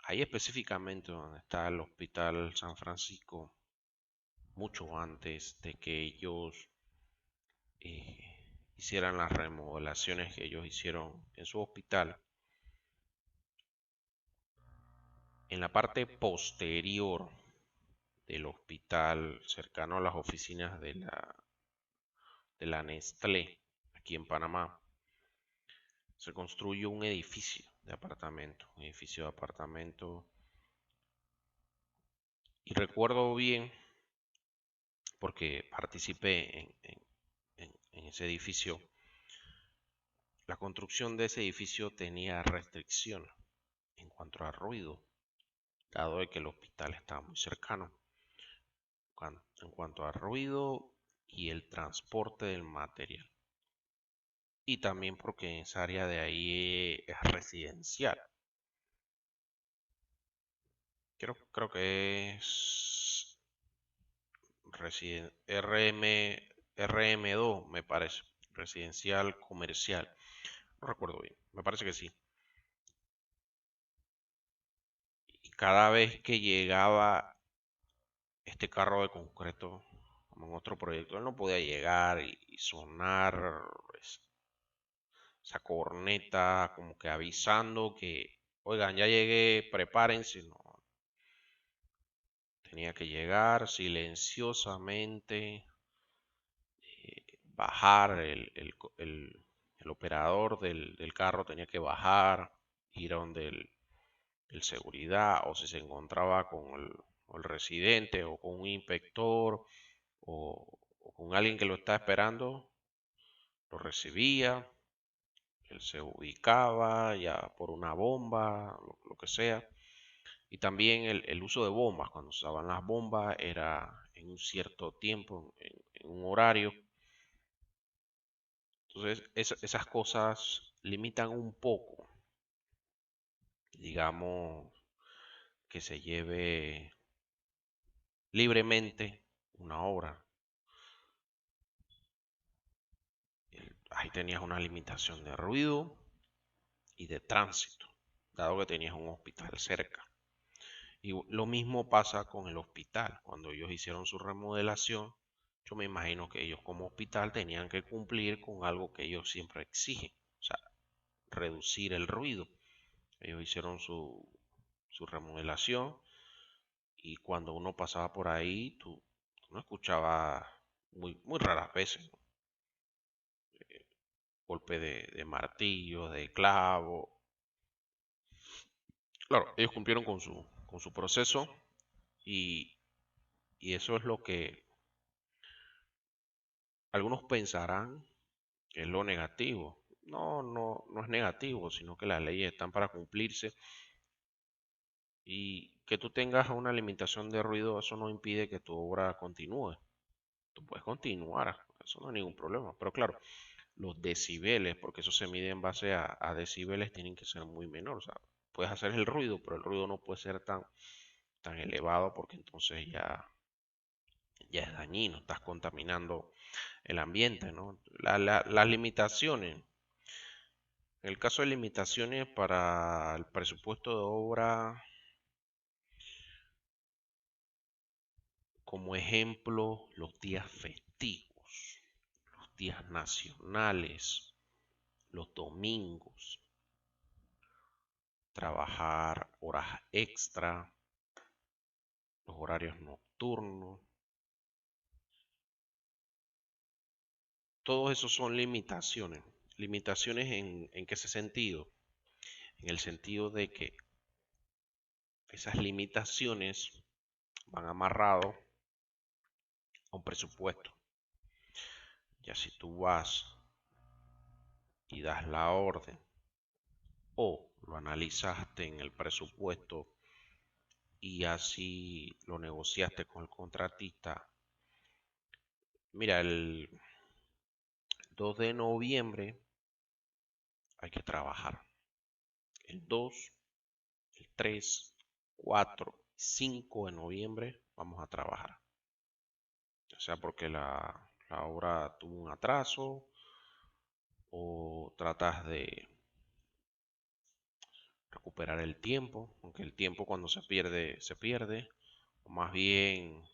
ahí específicamente donde está el Hospital San Francisco, mucho antes de que ellos hicieran las remodelaciones que ellos hicieron en su hospital, en la parte posterior del hospital, cercano a las oficinas de la Nestlé, aquí en Panamá, se construyó un edificio de apartamento, y recuerdo bien porque participé en ese edificio. La construcción de ese edificio tenía restricción en cuanto a ruido, dado de que el hospital estaba muy cercano. En cuanto a ruido y el transporte del material. Y también porque esa área de ahí es residencial. Creo que es RM2, me parece. Residencial comercial. No recuerdo bien. Me parece que sí. Y cada vez que llegaba este carro de concreto, como en otro proyecto, él no podía llegar y sonar esa corneta como que avisando que, oigan, ya llegué, prepárense. No, tenía que llegar silenciosamente, bajar el operador del carro, tenía que bajar, ir a donde el seguridad, o si se encontraba con el residente o con un inspector o con alguien que lo está esperando, lo recibía, él se ubicaba ya por una bomba, lo que sea. Y también el uso de bombas, cuando se usaban las bombas era en un cierto tiempo, en un horario. Entonces esas cosas limitan un poco, digamos, que se lleve libremente una obra. Ahí tenías una limitación de ruido y de tránsito, dado que tenías un hospital cerca. Y lo mismo pasa con el hospital. Cuando ellos hicieron su remodelación, yo me imagino que ellos como hospital tenían que cumplir con algo que ellos siempre exigen, o sea, reducir el ruido. Ellos hicieron su remodelación y cuando uno pasaba por ahí, tú no escuchabas muy raras veces, ¿no? Golpe de martillo, de clavo. Claro, ellos cumplieron con su proceso y, y eso es lo que algunos pensarán que es lo negativo. No, no es negativo, sino que las leyes están para cumplirse y que tú tengas una limitación de ruido, eso no impide que tu obra continúe. Tú puedes continuar, eso no hay ningún problema. Pero claro, los decibeles, porque eso se mide en base a decibeles, tienen que ser muy menores. O sea, puedes hacer el ruido, pero el ruido no puede ser tan elevado porque entonces ya es dañino, estás contaminando el ambiente, ¿no? Las limitaciones. En el caso de limitaciones para el presupuesto de obra, como ejemplo, los días festivos, los días nacionales, los domingos, trabajar horas extra, los horarios nocturnos, todos esos son limitaciones. limitaciones en qué sentido? En el sentido de que esas limitaciones van amarrado a un presupuesto. Ya si tú vas y das la orden o lo analizaste en el presupuesto y así lo negociaste con el contratista, mira, el 2 de noviembre hay que trabajar. El 2, el 3, 4, 5 de noviembre vamos a trabajar. O sea, porque la obra tuvo un atraso o tratas de recuperar el tiempo, aunque el tiempo cuando se pierde, o más bien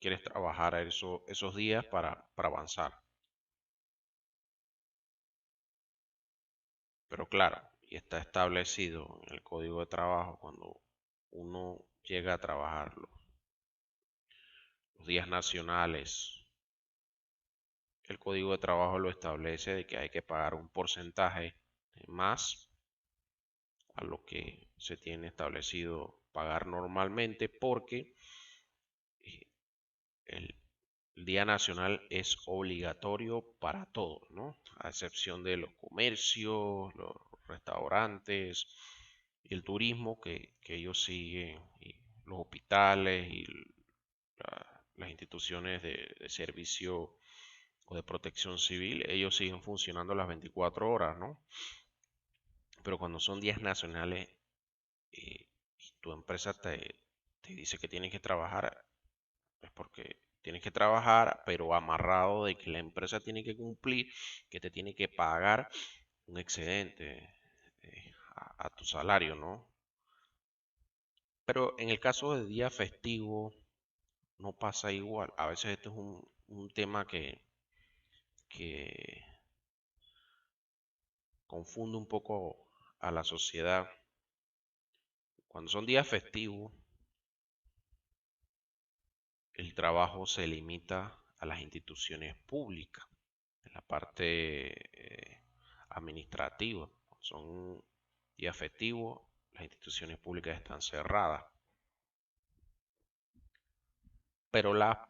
quieres trabajar esos días para avanzar. Pero claro, y está establecido en el código de trabajo cuando uno llega a trabajar los días nacionales, el código de trabajo lo establece de que hay que pagar un porcentaje más a lo que se tiene establecido pagar normalmente porque eh, el, el Día Nacional es obligatorio para todos, ¿no? A excepción de los comercios, los restaurantes y el turismo que ellos siguen, y los hospitales y las instituciones de servicio o de protección civil, ellos siguen funcionando las 24 horas, ¿no? Pero cuando son días nacionales y tu empresa te dice que tienes que trabajar, es porque tienes que trabajar, pero amarrado de que la empresa tiene que cumplir, que te tiene que pagar un excedente a tu salario, ¿no? Pero en el caso de día festivo no pasa igual. A veces este es un tema que confunde un poco a la sociedad. Cuando son días festivos, el trabajo se limita a las instituciones públicas, en la parte administrativa. Son días festivos, las instituciones públicas están cerradas, pero la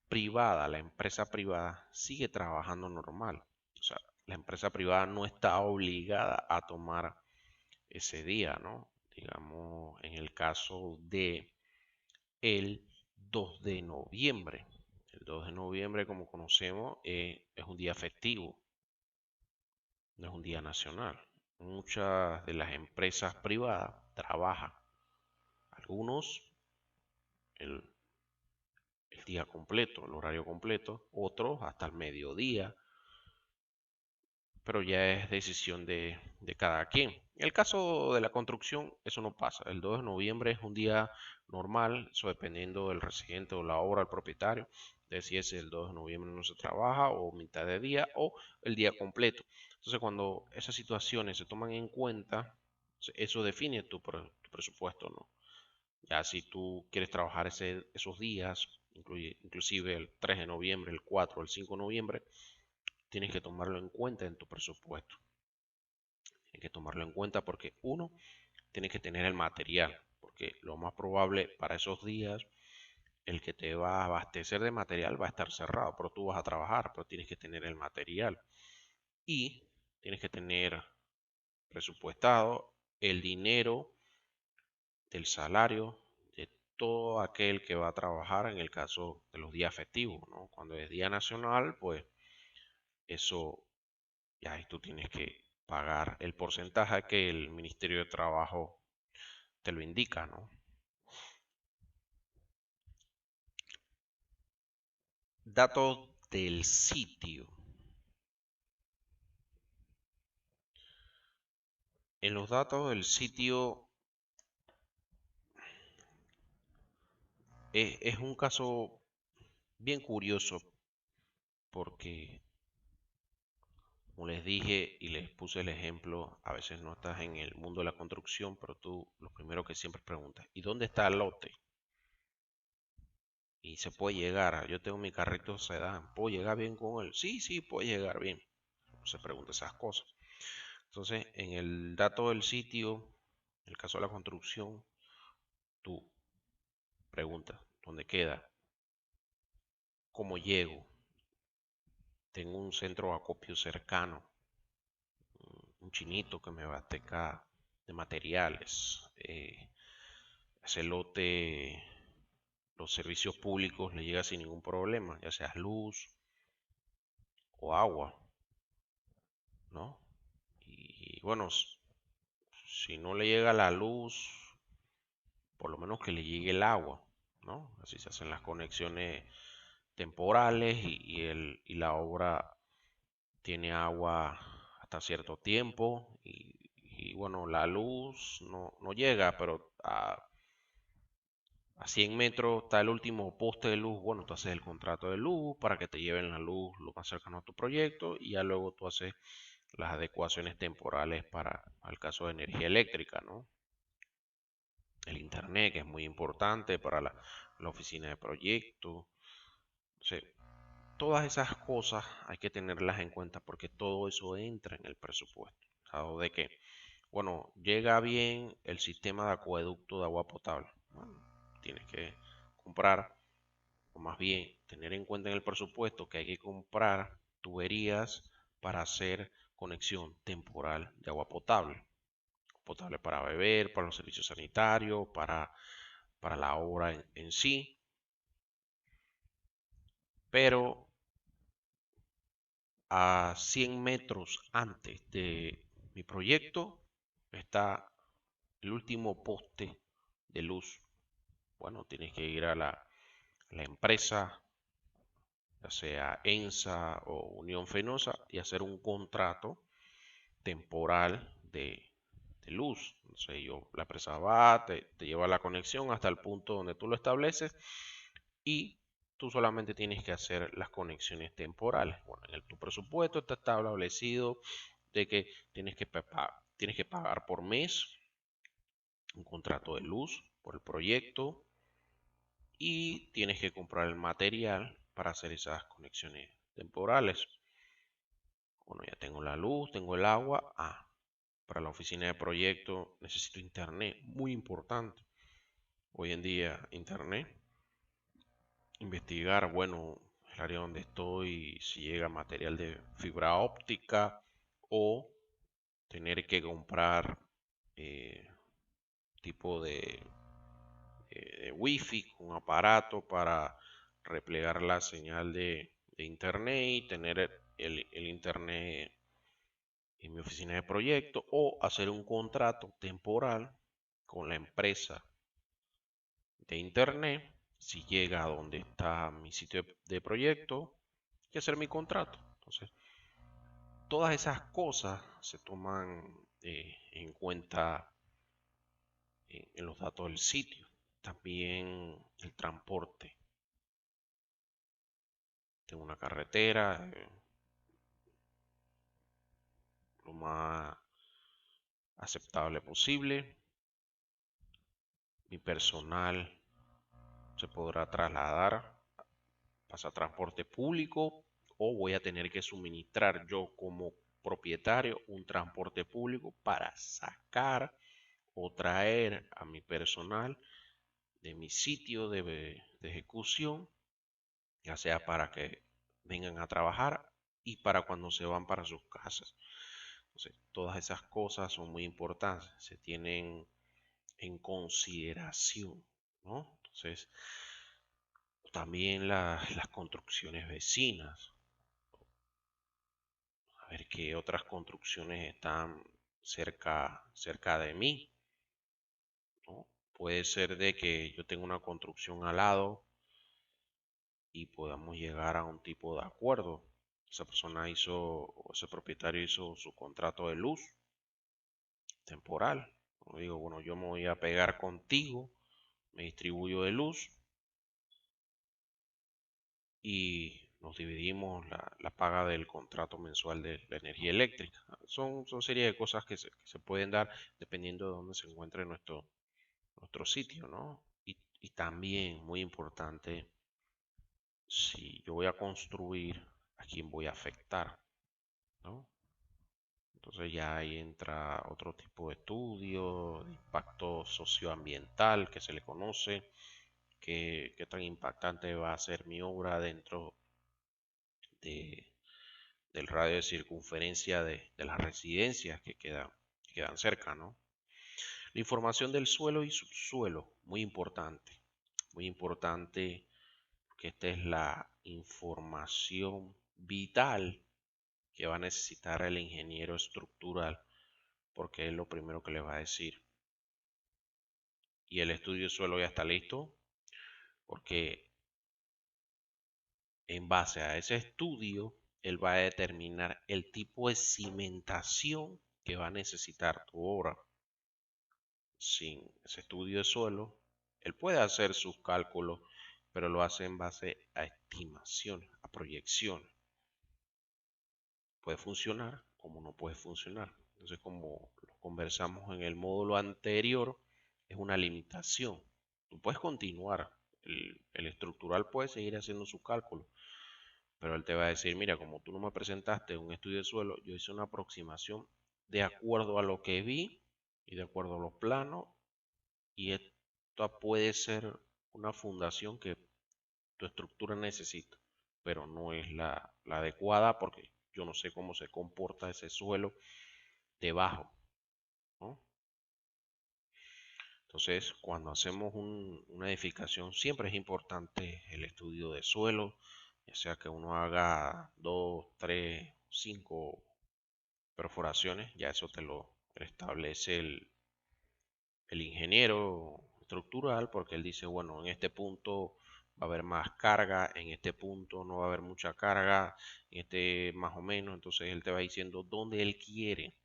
privada, la empresa privada sigue trabajando normal. O sea, la empresa privada no está obligada a tomar ese día, ¿no? Digamos, en el caso de el 2 de noviembre. El 2 de noviembre, como conocemos, es un día festivo, no es un día nacional. Muchas de las empresas privadas trabajan, algunos el, el día completo, el horario completo, otros hasta el mediodía, pero ya es decisión de cada quien. En el caso de la construcción, eso no pasa. El 2 de noviembre es un día normal, eso dependiendo del residente o la obra, el propietario, de si es el 2 de noviembre no se trabaja o mitad de día o el día completo. Entonces, cuando esas situaciones se toman en cuenta, eso define tu presupuesto, ¿no? Ya si tú quieres trabajar esos días, inclusive el 3 de noviembre, el 4 o el 5 de noviembre, tienes que tomarlo en cuenta en tu presupuesto. Tienes que tomarlo en cuenta porque uno, tienes que tener el material, porque lo más probable para esos días, el que te va a abastecer de material va a estar cerrado, pero tú vas a trabajar, pero tienes que tener el material. Y tienes que tener presupuestado el dinero del salario de todo aquel que va a trabajar en el caso de los días festivos, ¿no? Cuando es día nacional, pues eso ya ahí tú tienes que pagar el porcentaje que el Ministerio de Trabajo te lo indica, ¿no? Datos del sitio. En los datos del sitio es un caso bien curioso porque, como les dije y les puse el ejemplo, a veces no estás en el mundo de la construcción, pero tú lo primero que siempre preguntas, ¿y dónde está el lote? Y se puede llegar, yo tengo mi carrito sedán, ¿puedo llegar bien con él? Sí, sí, puede llegar bien. se pregunta esas cosas. Entonces, en el dato del sitio, en el caso de la construcción, tú preguntas dónde queda, cómo llego, tengo un centro de acopio cercano, un chinito que me va a tecar de materiales, ese lote, los servicios públicos le llega sin ningún problema, ya sea luz o agua, ¿no? Y bueno, si no le llega la luz, por lo menos que le llegue el agua, ¿no? Así se hacen las conexiones temporales y la obra tiene agua hasta cierto tiempo y bueno, la luz no llega, pero a 100 metros está el último poste de luz. Bueno, tú haces el contrato de luz para que te lleven la luz lo más cercano a tu proyecto y ya luego tú haces las adecuaciones temporales para el caso de energía eléctrica, ¿no? El internet, que es muy importante para la oficina de proyecto. Sí, todas esas cosas hay que tenerlas en cuenta porque todo eso entra en el presupuesto. ¿Sabes de qué? Bueno, llega bien el sistema de acueducto de agua potable. Bueno, tienes que comprar, o más bien tener en cuenta en el presupuesto que hay que comprar tuberías para hacer conexión temporal de agua potable. Potable para beber, para los servicios sanitarios, para la obra en sí. Pero a 100 metros antes de mi proyecto está el último poste de luz. Bueno, tienes que ir a la empresa, ya sea ENSA o Unión Fenosa, y hacer un contrato temporal de luz. Entonces, la empresa va, te lleva la conexión hasta el punto donde tú lo estableces y tú solamente tienes que hacer las conexiones temporales. Bueno, en tu presupuesto está establecido de que tienes que pagar por mes un contrato de luz por el proyecto y tienes que comprar el material para hacer esas conexiones temporales. Bueno, ya tengo la luz, tengo el agua. Para la oficina de proyecto necesito internet, muy importante. Hoy en día, internet. Investigar, bueno, el área donde estoy, si llega material de fibra óptica o tener que comprar eh, tipo de wifi, un aparato para replegar la señal de internet y tener el internet en mi oficina de proyecto o hacer un contrato temporal con la empresa de internet. Si llega a donde está mi sitio de proyecto, hay que hacer mi contrato. Entonces, todas esas cosas se toman en cuenta en los datos del sitio. También el transporte. Tengo una carretera, lo más aceptable posible. Mi personal se podrá trasladar, pasa transporte público o voy a tener que suministrar yo como propietario un transporte público para sacar o traer a mi personal de mi sitio de ejecución, ya sea para que vengan a trabajar y para cuando se van para sus casas. Entonces, todas esas cosas son muy importantes, se tienen en consideración, ¿no? Entonces, también las construcciones vecinas, a ver qué otras construcciones están cerca de mí, ¿no? Puede ser de que yo tenga una construcción al lado y podamos llegar a un tipo de acuerdo. Esa persona hizo, o ese propietario hizo su contrato de luz temporal. Como digo, bueno, yo me voy a pegar contigo, me distribuyo de luz y nos dividimos la paga del contrato mensual de la energía eléctrica. Son serie de cosas que se pueden dar dependiendo de dónde se encuentre nuestro sitio, ¿no? Y también, muy importante, si yo voy a construir, a quién voy a afectar, ¿no? Entonces ya ahí entra otro tipo de estudio, de impacto socioambiental que se le conoce, qué tan impactante va a ser mi obra dentro de, del radio de circunferencia de las residencias que quedan cerca, ¿no? La información del suelo y subsuelo, muy importante, porque esta es la información vital que va a necesitar el ingeniero estructural, porque es lo primero que le va a decir. Y el estudio de suelo ya está listo, porque en base a ese estudio, él va a determinar el tipo de cimentación que va a necesitar tu obra. Sin ese estudio de suelo, él puede hacer sus cálculos, pero lo hace en base a estimaciones, a proyecciones. Puede funcionar como no puede funcionar. Entonces, como lo conversamos en el módulo anterior, es una limitación. Tú puedes continuar, el estructural puede seguir haciendo sus cálculos, pero él te va a decir, mira, como tú no me presentaste un estudio de suelo, yo hice una aproximación de acuerdo a lo que vi y de acuerdo a los planos, y esto puede ser una fundación que tu estructura necesita, pero no es la adecuada porque yo no sé cómo se comporta ese suelo debajo, ¿no? Entonces, cuando hacemos una edificación, siempre es importante el estudio de suelo, ya sea que uno haga 2, 3, 5 perforaciones, ya eso te lo establece el ingeniero estructural, porque él dice, bueno, en este punto va a haber más carga, en este punto no va a haber mucha carga, en este más o menos, entonces él te va diciendo dónde él quiere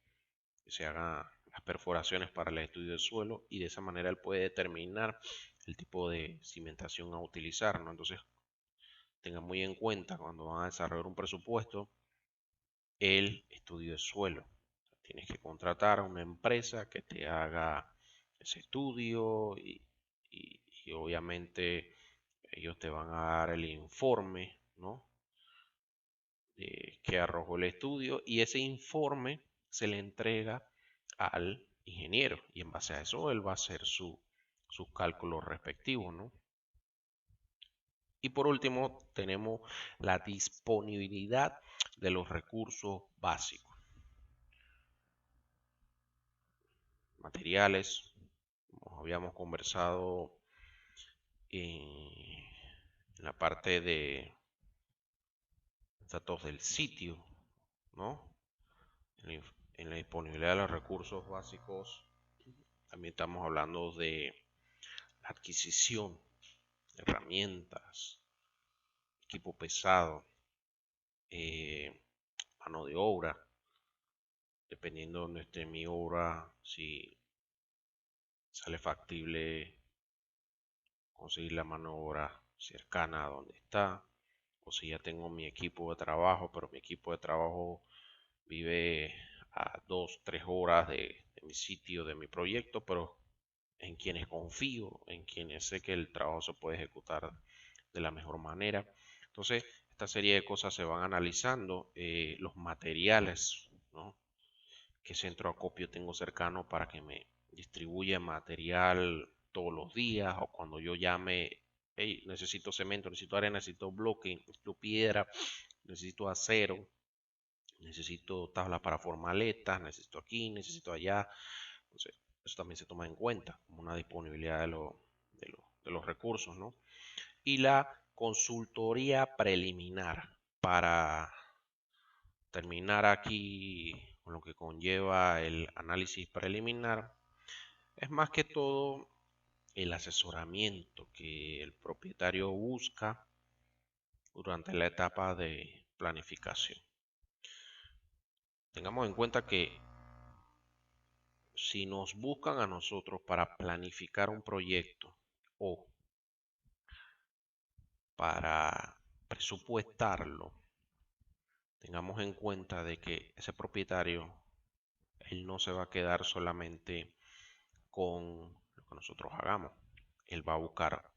que se hagan las perforaciones para el estudio del suelo, y de esa manera él puede determinar el tipo de cimentación a utilizar, ¿no? Entonces, tengan muy en cuenta cuando van a desarrollar un presupuesto el estudio de suelo. Tienes que contratar a una empresa que te haga ese estudio y obviamente ellos te van a dar el informe, ¿no? De que arrojó el estudio, y ese informe se le entrega al ingeniero y en base a eso él va a hacer sus cálculos respectivos, ¿no? Y por último tenemos la disponibilidad de los recursos básicos, materiales, como habíamos conversado en la parte de datos del sitio, ¿no? En la disponibilidad de los recursos básicos, también estamos hablando de la adquisición de herramientas, equipo pesado, eh, mano de obra, dependiendo de donde esté mi obra, si sale factible conseguir la mano de obra cercana a donde está, o si ya tengo mi equipo de trabajo, pero mi equipo de trabajo vive a 2, 3 horas de mi sitio, de mi proyecto, pero en quienes confío, en quienes sé que el trabajo se puede ejecutar de la mejor manera. Entonces, esta serie de cosas se van analizando, los materiales, ¿no? ¿Qué centro de acopio tengo cercano para que me distribuya material todos los días? O cuando yo llame, hey, necesito cemento, necesito arena, necesito bloque, necesito piedra, necesito acero, necesito tablas para formaletas, necesito aquí, necesito allá. Entonces, eso también se toma en cuenta como una disponibilidad de los recursos, ¿no? Y la consultoría preliminar, para terminar aquí con lo que conlleva el análisis preliminar, es más que todo el asesoramiento que el propietario busca durante la etapa de planificación. Tengamos en cuenta que si nos buscan a nosotros para planificar un proyecto o para presupuestarlo, tengamos en cuenta de que ese propietario, él no se va a quedar solamente con lo que nosotros hagamos. Él va a buscar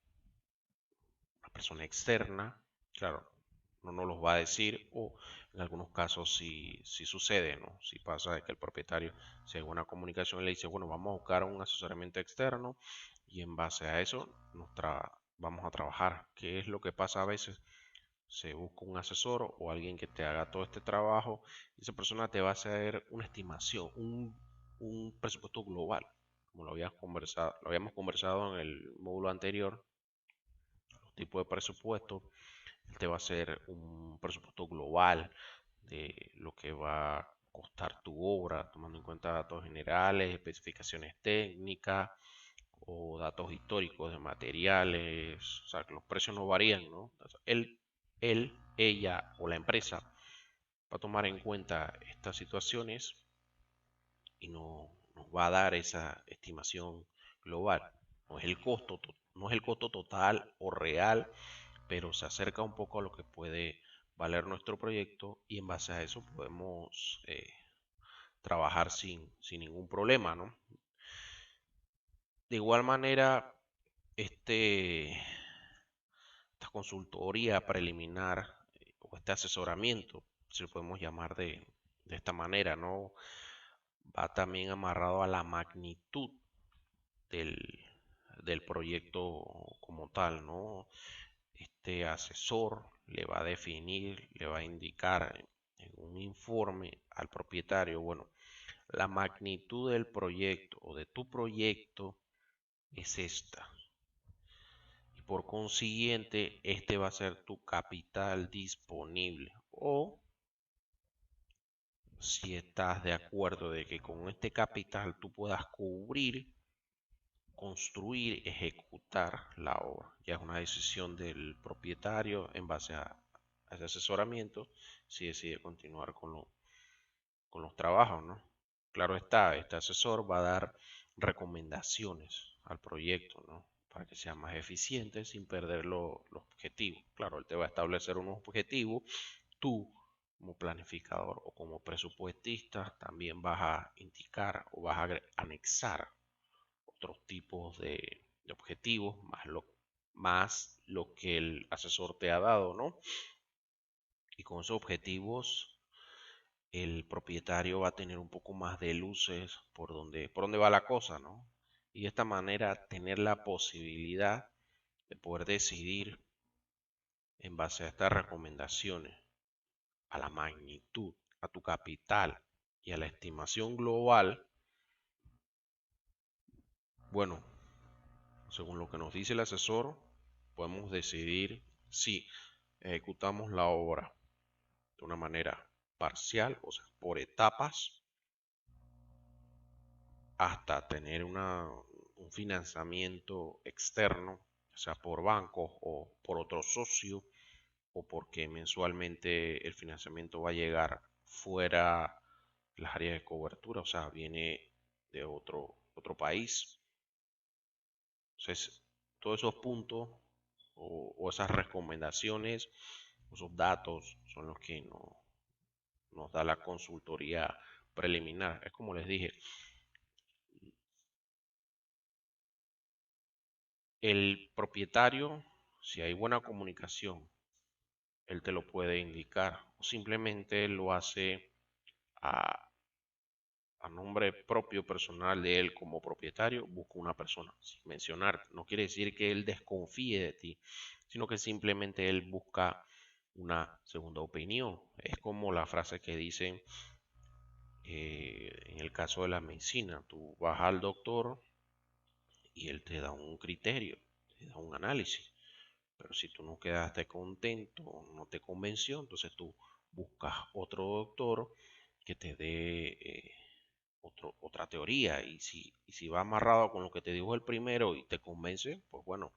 una persona externa, claro, no nos los va a decir, o en algunos casos si sucede, ¿no? Si pasa de que el propietario, si hay una comunicación, le dice, bueno, vamos a buscar un asesoramiento externo y en base a eso vamos a trabajar. ¿Qué es lo que pasa a veces? Se busca un asesor o alguien que te haga todo este trabajo y esa persona te va a hacer una estimación, un presupuesto global, como lo habíamos conversado en el módulo anterior, los tipos de presupuesto. Él te va a hacer un presupuesto global de lo que va a costar tu obra, tomando en cuenta datos generales, especificaciones técnicas o datos históricos de materiales. O sea, que los precios no varían, ¿no? Ella o la empresa va a tomar en cuenta estas situaciones y nos va a dar esa estimación global. No es el costo total o real, pero se acerca un poco a lo que puede valer nuestro proyecto y en base a eso podemos trabajar sin ningún problema, ¿no? De igual manera, este, esta consultoría preliminar o este asesoramiento, si lo podemos llamar de esta manera, ¿no? Va también amarrado a la magnitud del, del proyecto como tal, ¿no? Este asesor le va a definir, le va a indicar en un informe al propietario, bueno, la magnitud del proyecto o de tu proyecto es esta. Y por consiguiente, este va a ser tu capital disponible. O si estás de acuerdo de que con este capital tú puedas cubrir, construir, ejecutar la obra. Ya es una decisión del propietario en base a ese asesoramiento si decide continuar con los trabajos, ¿no? Claro está, este asesor va a dar recomendaciones al proyecto, ¿no? Para que sea más eficiente sin perder los objetivos. Claro, él te va a establecer unos objetivos. Tú, como planificador o como presupuestista, también vas a indicar o vas a anexar otros tipos de objetivos, más lo que el asesor te ha dado, ¿no? Y con esos objetivos el propietario va a tener un poco más de luces por dónde va la cosa, ¿no? Y de esta manera tener la posibilidad de poder decidir en base a estas recomendaciones, a la magnitud, a tu capital y a la estimación global, bueno, según lo que nos dice el asesor, podemos decidir si ejecutamos la obra de una manera parcial, o sea, por etapas, hasta tener un financiamiento externo, o sea por bancos o por otro socio, o porque mensualmente el financiamiento va a llegar fuera las áreas de cobertura, o sea, viene de otro país. Entonces, todos esos puntos o esas recomendaciones, esos datos son los que nos da la consultoría preliminar. Es como les dije, el propietario, si hay buena comunicación, él te lo puede indicar o simplemente lo hace a, a nombre propio personal de él como propietario, busca una persona sin mencionar. No quiere decir que él desconfíe de ti, sino que simplemente él busca una segunda opinión. Es como la frase que dicen en el caso de la medicina, tú vas al doctor y él te da un criterio, te da un análisis. Pero si tú no quedaste contento, no te convenció, entonces tú buscas otro doctor que te dé otra teoría. Y si va amarrado con lo que te dijo el primero y te convence, pues bueno,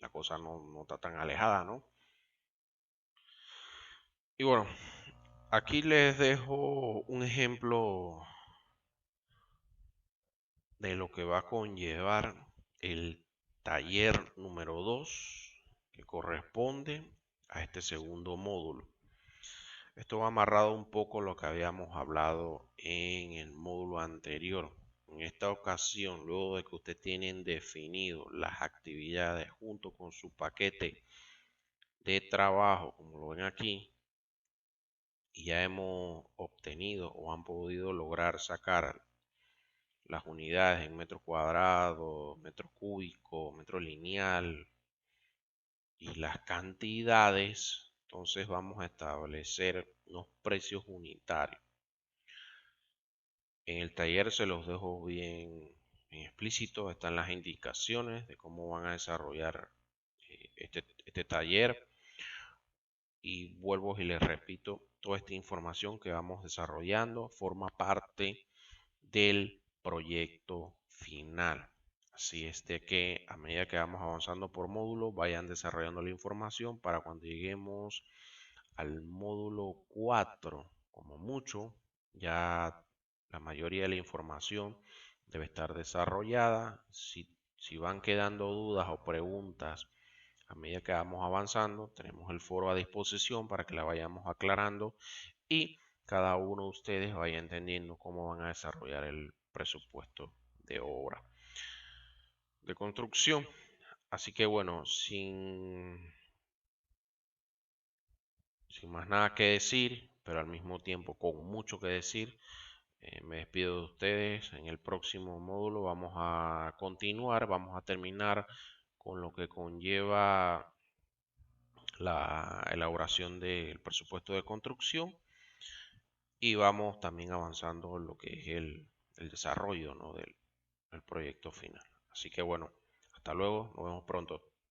la cosa no está tan alejada, ¿no? Y bueno, aquí les dejo un ejemplo de lo que va a conllevar el taller número 2 que corresponde a este segundo módulo. Esto va amarrado un poco a lo que habíamos hablado en el módulo anterior. En esta ocasión, luego de que ustedes tienen definido las actividades junto con su paquete de trabajo, como lo ven aquí, y ya hemos obtenido o han podido lograr sacar las unidades en metro cuadrado, metro cúbico, metro lineal y las cantidades, entonces vamos a establecer unos precios unitarios. En el taller se los dejo bien, bien explícito, están las indicaciones de cómo van a desarrollar este taller. Y vuelvo y les repito, toda esta información que vamos desarrollando forma parte del proyecto final. Así es de que a medida que vamos avanzando por módulo, vayan desarrollando la información para cuando lleguemos al módulo 4, como mucho, ya la mayoría de la información debe estar desarrollada. Si van quedando dudas o preguntas a medida que vamos avanzando, tenemos el foro a disposición para que la vayamos aclarando y cada uno de ustedes vaya entendiendo cómo van a desarrollar el presupuesto de obra de construcción. Así que bueno, sin más nada que decir, pero al mismo tiempo con mucho que decir, me despido de ustedes. En el próximo módulo vamos a continuar, vamos a terminar con lo que conlleva la elaboración del presupuesto de construcción y vamos también avanzando en lo que es el desarrollo, ¿no?, del proyecto final. Así que bueno, hasta luego, nos vemos pronto.